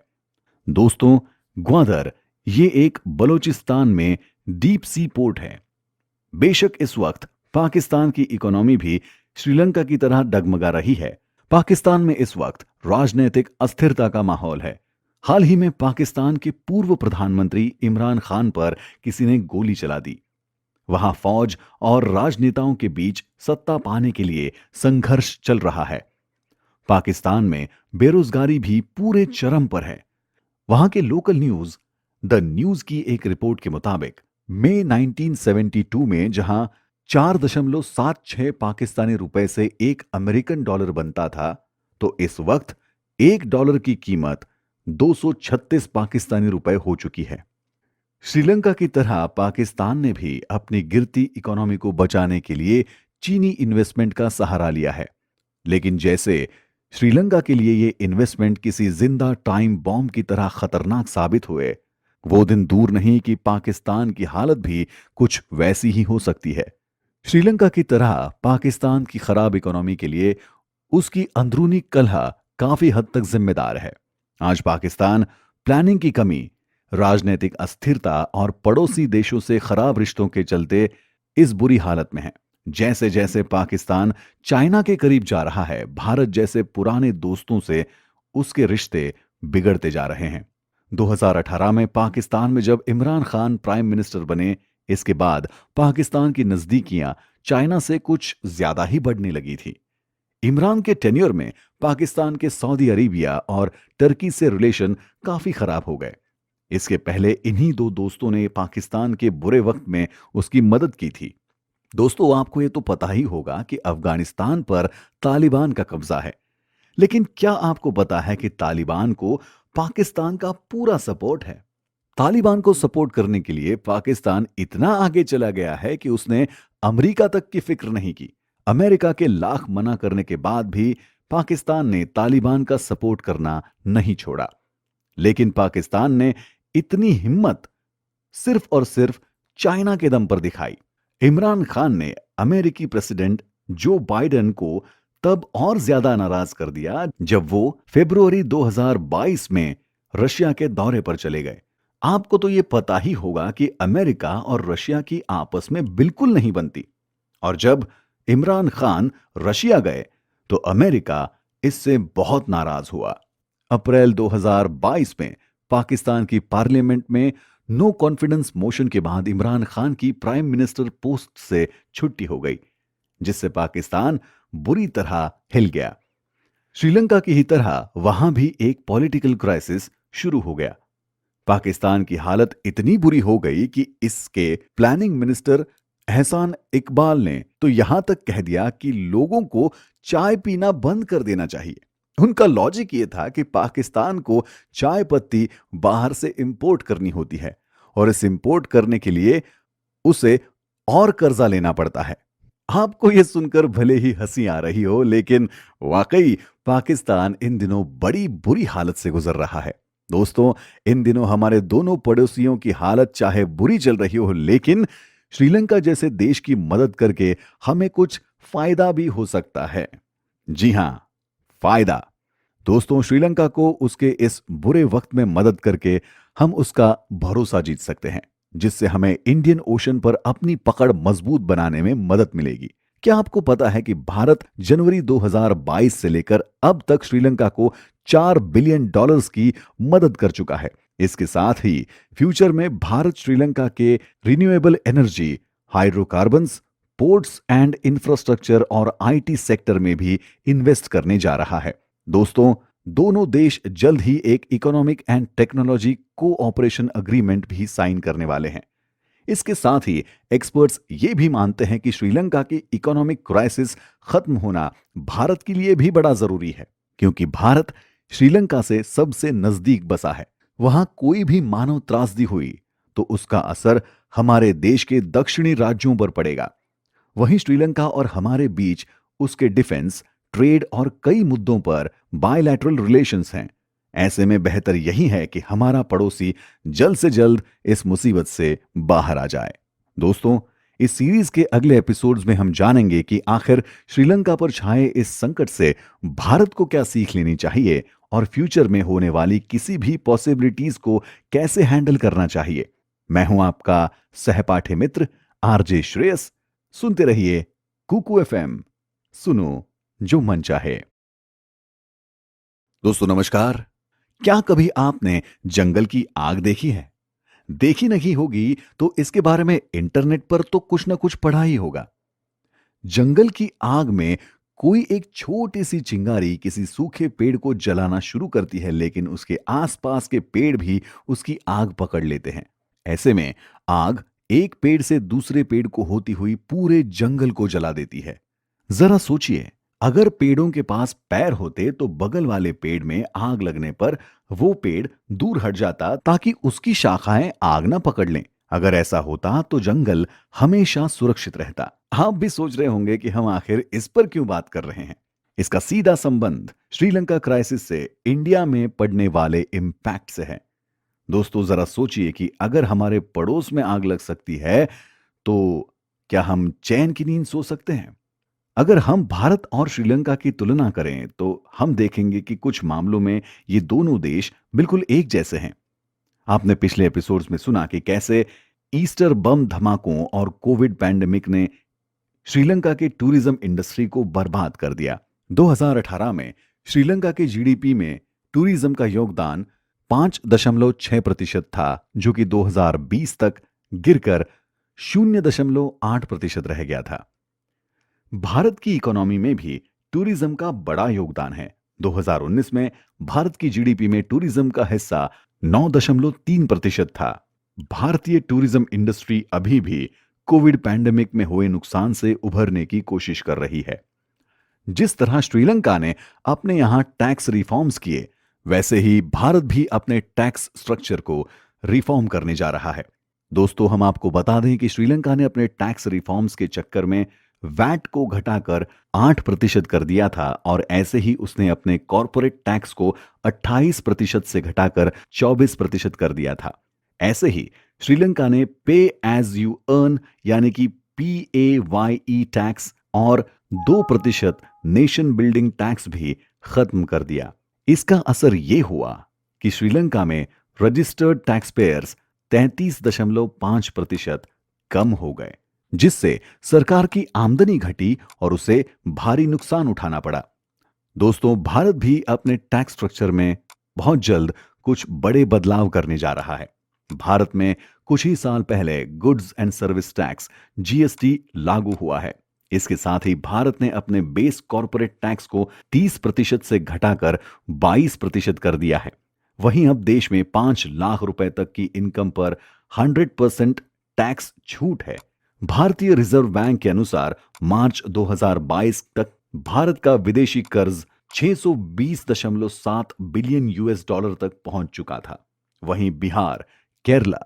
दोस्तों, ग्वादर ये एक बलूचिस्तान में डीप सी पोर्ट है। बेशक इस वक्त पाकिस्तान की इकोनॉमी भी श्रीलंका की तरह डगमगा रही है। पाकिस्तान में इस वक्त राजनीतिक अस्थिरता का माहौल है। हाल ही में पाकिस्तान के पूर्व प्रधानमंत्री इमरान खान पर किसी ने गोली चला दी। वहां फौज और राजनेताओं के बीच सत्ता पाने के लिए संघर्ष चल रहा है। पाकिस्तान में बेरोजगारी भी पूरे चरम पर है। वहां के लोकल न्यूज द न्यूज की एक रिपोर्ट के मुताबिक मई 1972 में जहां 4.76 पाकिस्तानी रुपए से एक अमेरिकन डॉलर बनता था, तो इस वक्त $1 की कीमत 236 पाकिस्तानी रुपए हो चुकी है। श्रीलंका की तरह पाकिस्तान ने भी अपनी गिरती इकोनॉमी को बचाने के लिए चीनी इन्वेस्टमेंट का सहारा लिया है। लेकिन जैसे श्रीलंका के लिए ये इन्वेस्टमेंट किसी जिंदा टाइम बॉम्ब की तरह खतरनाक साबित हुए, वो दिन दूर नहीं कि पाकिस्तान की हालत भी कुछ वैसी ही हो सकती है। श्रीलंका की तरह पाकिस्तान की खराब इकोनॉमी के लिए उसकी अंदरूनी कलह काफी हद तक जिम्मेदार है। आज पाकिस्तान प्लानिंग की कमी, राजनीतिक अस्थिरता और पड़ोसी देशों से खराब रिश्तों के चलते इस बुरी हालत में है। जैसे जैसे पाकिस्तान चाइना के करीब जा रहा है, भारत जैसे पुराने दोस्तों से उसके रिश्ते बिगड़ते जा रहे हैं। 2018 में पाकिस्तान में जब इमरान खान प्राइम मिनिस्टर बने, इसके बाद पाकिस्तान की नजदीकियां चाइना से कुछ ज्यादा ही बढ़ने लगी थी। इमरान के टेन्योर में पाकिस्तान के सऊदी अरेबिया और टर्की से रिलेशन काफी खराब हो गए। इसके पहले इन्हीं दो दोस्तों ने पाकिस्तान के बुरे वक्त में उसकी मदद की थी। दोस्तों, आपको ये तो पता ही होगा कि अफगानिस्तान पर तालिबान का कब्जा है। लेकिन क्या आपको पता है कि तालिबान को पाकिस्तान का पूरा सपोर्ट है? तालिबान को सपोर्ट करने के लिए पाकिस्तान इतना आगे चला गया है कि उसने अमेरिका तक की फिक्र नहीं की। अमेरिका के लाख मना करने के बाद भी पाकिस्तान ने तालिबान का सपोर्ट करना नहीं छोड़ा। लेकिन पाकिस्तान ने इतनी हिम्मत सिर्फ और सिर्फ चाइना के दम पर दिखाई। इमरान खान ने अमेरिकी प्रेसिडेंट जो बाइडेन को तब और ज्यादा नाराज कर दिया जब वो फरवरी 2022 में रशिया के दौरे पर चले गए। आपको तो ये पता ही होगा कि अमेरिका और रशिया की आपस में बिल्कुल नहीं बनती, और जब इमरान खान रशिया गए तो अमेरिका इससे बहुत नाराज हुआ। अप्रैल 2022 में पाकिस्तान की पार्लियामेंट में नो कॉन्फिडेंस मोशन के बाद इमरान खान की प्राइम मिनिस्टर पोस्ट से छुट्टी हो गई, जिससे पाकिस्तान बुरी तरह हिल गया। श्रीलंका की ही तरह वहां भी एक पॉलिटिकल क्राइसिस शुरू हो गया। पाकिस्तान की हालत इतनी बुरी हो गई कि इसके प्लानिंग मिनिस्टर एहसान इकबाल ने तो यहां तक कह दिया कि लोगों को चाय पीना बंद कर देना चाहिए। उनका लॉजिक ये था कि पाकिस्तान को चाय पत्ती बाहर से इंपोर्ट करनी होती है और इस इंपोर्ट करने के लिए उसे और कर्जा लेना पड़ता है। आपको ये सुनकर भले ही हंसी आ रही हो, लेकिन वाकई पाकिस्तान इन दिनों बड़ी बुरी हालत से गुजर रहा है। दोस्तों, इन दिनों हमारे दोनों पड़ोसियों की हालत चाहे बुरी चल रही हो, लेकिन श्रीलंका जैसे देश की मदद करके हमें कुछ फायदा भी हो सकता है। जी हां, फायदा। दोस्तों, श्रीलंका को उसके इस बुरे वक्त में मदद करके हम उसका भरोसा जीत सकते हैं, जिससे हमें इंडियन ओशन पर अपनी पकड़ मजबूत बनाने में मदद मिलेगी। क्या आपको पता है कि भारत जनवरी 2022 से लेकर अब तक श्रीलंका को $4 बिलियन की मदद कर चुका है। इसके साथ ही फ्यूचर में भारत श्रीलंका के renewable energy, hydrocarbons, ports and infrastructure और आईटी सेक्टर में भी इन्वेस्ट करने जा रहा है। दोस्तों, दोनों देश जल्द ही एक economic and technology cooperation agreement भी साइन करने वाले हैं। इसके साथ ही एक्सपर्ट्स ये भी मानते हैं कि श्रीलंका की इकोनॉमिक क्राइसिस खत्म होना भारत के लिए भी बड़ा जरूरी है, क्योंकि भारत श्रीलंका से सबसे नजदीक बसा है। वहां कोई भी मानव त्रासदी हुई तो उसका असर हमारे देश के दक्षिणी राज्यों पर पड़ेगा। वहीं श्रीलंका और हमारे बीच उसके डिफेंस, ट्रेड और कई मुद्दों पर बायलैटरल रिलेशंस हैं। ऐसे में बेहतर यही है कि हमारा पड़ोसी जल्द से जल्द इस मुसीबत से बाहर आ जाए। दोस्तों, इस सीरीज के अगले एपिसोड्स में हम जानेंगे कि आखिर श्रीलंका पर छाए इस संकट से भारत को क्या सीख लेनी चाहिए और फ्यूचर में होने वाली किसी भी पॉसिबिलिटीज को कैसे हैंडल करना चाहिए। मैं हूं आपका सहपाठी मित्र आरजे श्रेयस। सुनते रहिए कुकू एफएम, सुनो जो मन चाहे। दोस्तों नमस्कार। क्या कभी आपने जंगल की आग देखी है? देखी नहीं होगी तो इसके बारे में इंटरनेट पर तो कुछ ना कुछ पढ़ा ही होगा। जंगल की आग में कोई एक छोटी सी चिंगारी किसी सूखे पेड़ को जलाना शुरू करती है, लेकिन उसके आसपास के पेड़ भी उसकी आग पकड़ लेते हैं। ऐसे में आग एक पेड़ से दूसरे पेड़ को होती हुई पूरे जंगल को जला देती है। जरा सोचिए, अगर पेड़ों के पास पैर होते तो बगल वाले पेड़ में आग लगने पर वो पेड़ दूर हट जाता ताकि उसकी शाखाएं आग ना पकड़ लें। अगर ऐसा होता तो जंगल हमेशा सुरक्षित रहता। आप भी सोच रहे होंगे कि हम आखिर इस पर क्यों बात कर रहे हैं। इसका सीधा संबंध श्रीलंका क्राइसिस से इंडिया में पड़ने वाले इम्पैक्ट से है। दोस्तों, जरा सोचिए कि अगर हमारे पड़ोस में आग लग सकती है तो क्या हम चैन की नींद सो सकते हैं? अगर हम भारत और श्रीलंका की तुलना करें तो हम देखेंगे कि कुछ मामलों में ये दोनों देश बिल्कुल एक जैसे हैं। आपने पिछले एपिसोड्स में सुना कि कैसे ईस्टर बम धमाकों और कोविड पैंडेमिक ने श्रीलंका के टूरिज्म इंडस्ट्री को बर्बाद कर दिया। 2018 में श्रीलंका के जीडीपी में टूरिज्म का योगदान 5.6% था, जो कि 2020 तक गिरकर 0.8% रह गया था। भारत की इकोनॉमी में भी टूरिज्म का बड़ा योगदान है। 2019 में भारत की जीडीपी में टूरिज्म का हिस्सा 9.3% था। भारतीय टूरिज्म इंडस्ट्री अभी भी कोविड पैंडेमिक में हुए नुकसान से उभरने की कोशिश कर रही है। जिस तरह श्रीलंका ने अपने यहां टैक्स रिफॉर्म्स किए, वैसे ही भारत भी अपने टैक्स स्ट्रक्चर को रिफॉर्म करने जा रहा है। दोस्तों, हम आपको बता दें कि श्रीलंका ने अपने टैक्स रिफॉर्म्स के चक्कर में वैट को घटाकर 8% कर दिया था और ऐसे ही उसने अपने कॉरपोरेट टैक्स को 28% से घटाकर 24% कर दिया था। ऐसे ही श्रीलंका ने पे एज यू अर्न यानी कि PAYE टैक्स और 2% नेशन बिल्डिंग टैक्स भी खत्म कर दिया। इसका असर यह हुआ कि श्रीलंका में रजिस्टर्ड टैक्स पेयर्स 33.5% कम हो गए, जिससे सरकार की आमदनी घटी और उसे भारी नुकसान उठाना पड़ा। दोस्तों, भारत भी अपने टैक्स स्ट्रक्चर में बहुत जल्द कुछ बड़े बदलाव करने जा रहा है। भारत में कुछ ही साल पहले goods and service tax GST लागू हुआ है। इसके साथ ही भारत ने अपने बेस कॉर्पोरेट टैक्स को 30% से घटाकर 22% कर दिया है। वहीं अब देश में 5 लाख रुपए तक की इनकम पर 100% टैक्स छूट है। भारतीय रिजर्व बैंक के अनुसार मार्च 2022 तक भारत का विदेशी कर्ज 620.7 बिलियन यूएस डॉलर तक पहुंच चुका था। वहीं बिहार, केरला,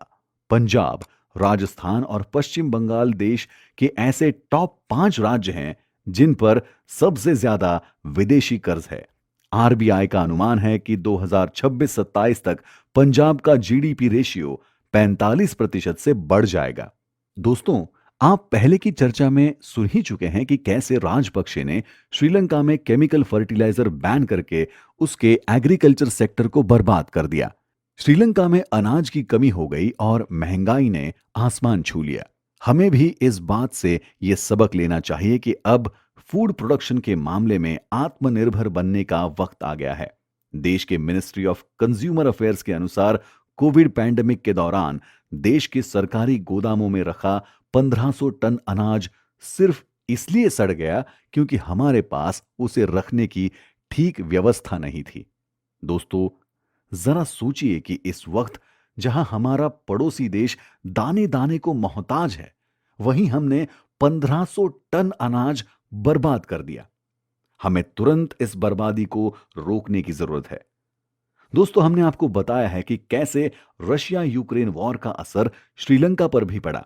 पंजाब, राजस्थान और पश्चिम बंगाल देश के ऐसे टॉप 5 राज्य हैं जिन पर सबसे ज्यादा विदेशी कर्ज है। आरबीआई का अनुमान है कि 2026-27 तक पंजाब का जीडीपी रेशियो 45% से बढ़ जाएगा। दोस्तों, आप पहले की चर्चा में सुन ही चुके हैं कि कैसे राजपक्षे ने श्रीलंका में केमिकल फर्टिलाइजर बैन करके उसके एग्रीकल्चर सेक्टर को बर्बाद कर दिया। श्रीलंका में अनाज की कमी हो गई और महंगाई ने आसमान छू लिया। हमें भी इस बात से यह सबक लेना चाहिए कि अब फूड प्रोडक्शन के मामले में आत्मनिर्भर बनने का वक्त आ गया है। देश के मिनिस्ट्री ऑफ कंज्यूमर अफेयर्स के अनुसार कोविड पैंडेमिक के दौरान देश के सरकारी गोदामों में रखा 1500 टन अनाज सिर्फ इसलिए सड़ गया क्योंकि हमारे पास उसे रखने की ठीक व्यवस्था नहीं थी। दोस्तों, जरा सोचिए कि इस वक्त जहां हमारा पड़ोसी देश दाने दाने को मोहताज है, वहीं हमने 1500 टन अनाज बर्बाद कर दिया। हमें तुरंत इस बर्बादी को रोकने की जरूरत है। दोस्तों, हमने आपको बताया है कि कैसे रशिया यूक्रेन वॉर का असर श्रीलंका पर भी पड़ा।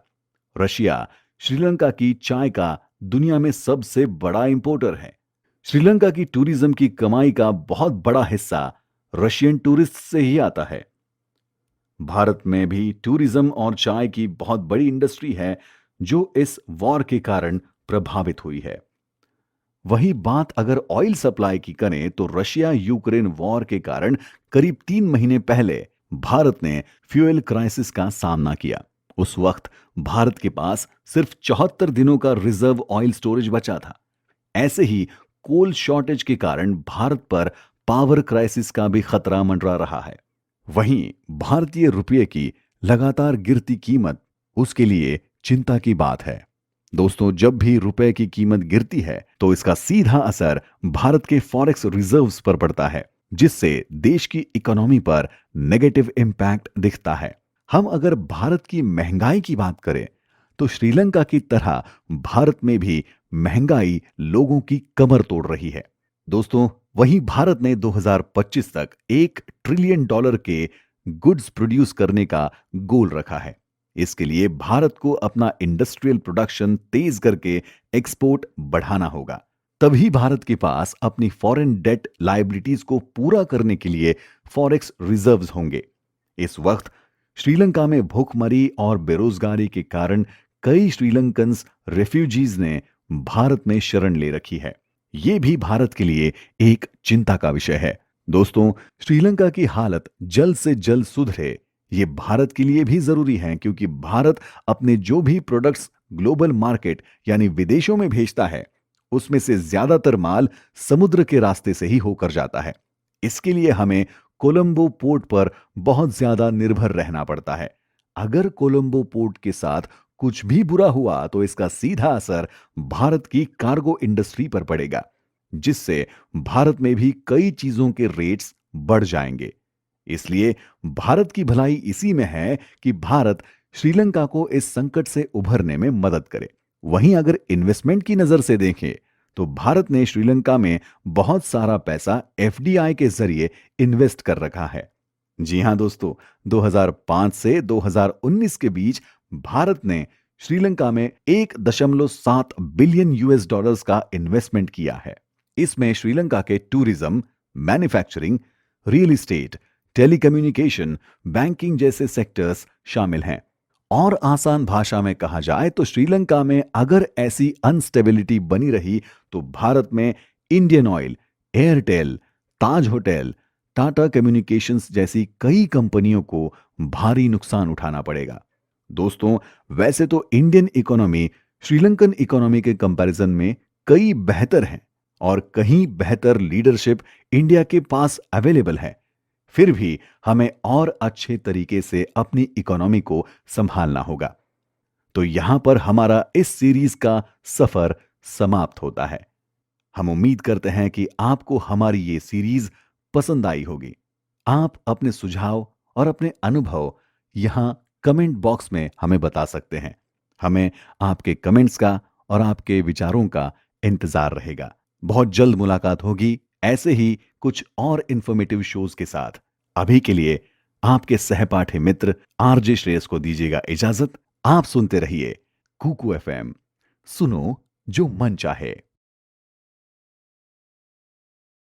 रशिया श्रीलंका की चाय का दुनिया में सबसे बड़ा इंपोर्टर है। श्रीलंका की टूरिज्म की कमाई का बहुत बड़ा हिस्सा रशियन टूरिस्ट से ही आता है। भारत में भी टूरिज्म और चाय की बहुत बड़ी इंडस्ट्री है जो इस वॉर के कारण प्रभावित हुई है। वही बात अगर ऑयल सप्लाई की करें तो रशिया यूक्रेन वॉर के कारण करीब 3 महीने पहले भारत ने फ्यूल क्राइसिस का सामना किया। उस वक्त भारत के पास सिर्फ 74 दिनों का रिजर्व ऑयल स्टोरेज बचा था। ऐसे ही कोल शॉर्टेज के कारण भारत पर पावर क्राइसिस का भी खतरा मंडरा रहा है। वहीं भारतीय रुपये की लगातार गिरती कीमत उसके लिए चिंता की बात है। दोस्तों, जब भी रुपए की कीमत गिरती है तो इसका सीधा असर भारत के फॉरेक्स रिजर्व्स पर पड़ता है, जिससे देश की इकोनॉमी पर नेगेटिव इंपैक्ट दिखता है। हम अगर भारत की महंगाई की बात करें तो श्रीलंका की तरह भारत में भी महंगाई लोगों की कमर तोड़ रही है। दोस्तों, वहीं भारत ने 2025 तक $1 ट्रिलियन के गुड्स प्रोड्यूस करने का गोल रखा है। इसके लिए भारत को अपना इंडस्ट्रियल प्रोडक्शन तेज करके एक्सपोर्ट बढ़ाना होगा। तभी भारत के पास अपनी फॉरेन डेट लायबिलिटीज को पूरा करने के लिए फॉरेक्स रिजर्व्स होंगे। इस वक्त श्रीलंका में भूखमरी और बेरोजगारी के कारण कई श्रीलंकन्स रेफ्यूजीज ने भारत में शरण ले रखी है। ये भी भारत के लिए एक चिंता का विषय है। दोस्तों, श्रीलंका की हालत जल्द से जल्द सुधरे ये भारत के लिए भी जरूरी है, क्योंकि भारत अपने जो भी प्रोडक्ट्स ग्लोबल मार्केट यानी विदेशों में भेजता है उसमें से ज्यादातर माल समुद्र के रास्ते से ही होकर जाता है। इसके लिए हमें कोलंबो पोर्ट पर बहुत ज्यादा निर्भर रहना पड़ता है। अगर कोलंबो पोर्ट के साथ कुछ भी बुरा हुआ तो इसका सीधा असर भारत की कार्गो इंडस्ट्री पर पड़ेगा, जिससे भारत में भी कई चीजों के रेट्स बढ़ जाएंगे। इसलिए भारत की भलाई इसी में है कि भारत श्रीलंका को इस संकट से उभरने में मदद करे। वहीं अगर इन्वेस्टमेंट की नजर से देखें तो भारत ने श्रीलंका में बहुत सारा पैसा एफडीआई के जरिए इन्वेस्ट कर रखा है। जी हां दोस्तों, 2005 से 2019 के बीच भारत ने श्रीलंका में 1.7 बिलियन यूएस डॉलर्स का इन्वेस्टमेंट किया है। इसमें श्रीलंका के tourism, manufacturing, real estate, telecommunication, banking जैसे सेक्टर्स शामिल हैं। और आसान भाषा में कहा जाए तो श्रीलंका में अगर ऐसी अनस्टेबिलिटी बनी रही तो भारत में इंडियन ऑयल, एयरटेल, ताज होटल, टाटा कम्युनिकेशंस जैसी कई कंपनियों को भारी नुकसान उठाना पड़ेगा। दोस्तों, वैसे तो इंडियन इकोनॉमी श्रीलंकन इकोनॉमी के कंपैरिजन में कई बेहतर है और कहीं बेहतर लीडरशिप इंडिया के पास अवेलेबल है। फिर भी हमें और अच्छे तरीके से अपनी इकोनॉमी को संभालना होगा। तो यहां पर हमारा इस सीरीज का सफर समाप्त होता है। हम उम्मीद करते हैं कि आपको हमारी ये सीरीज पसंद आई होगी। आप अपने सुझाव और अपने अनुभव यहां कमेंट बॉक्स में हमें बता सकते हैं। हमें आपके कमेंट्स का और आपके विचारों का इंतजार रहेगा। बहुत जल्द मुलाकात होगी ऐसे ही कुछ और इंफॉर्मेटिव शोज के साथ अभी के लिए आपके सहपाठी मित्र आरजे श्रेयस को दीजिएगा इजाजत। आप सुनते रहिए कुकू एफएम, सुनो जो मन चाहे।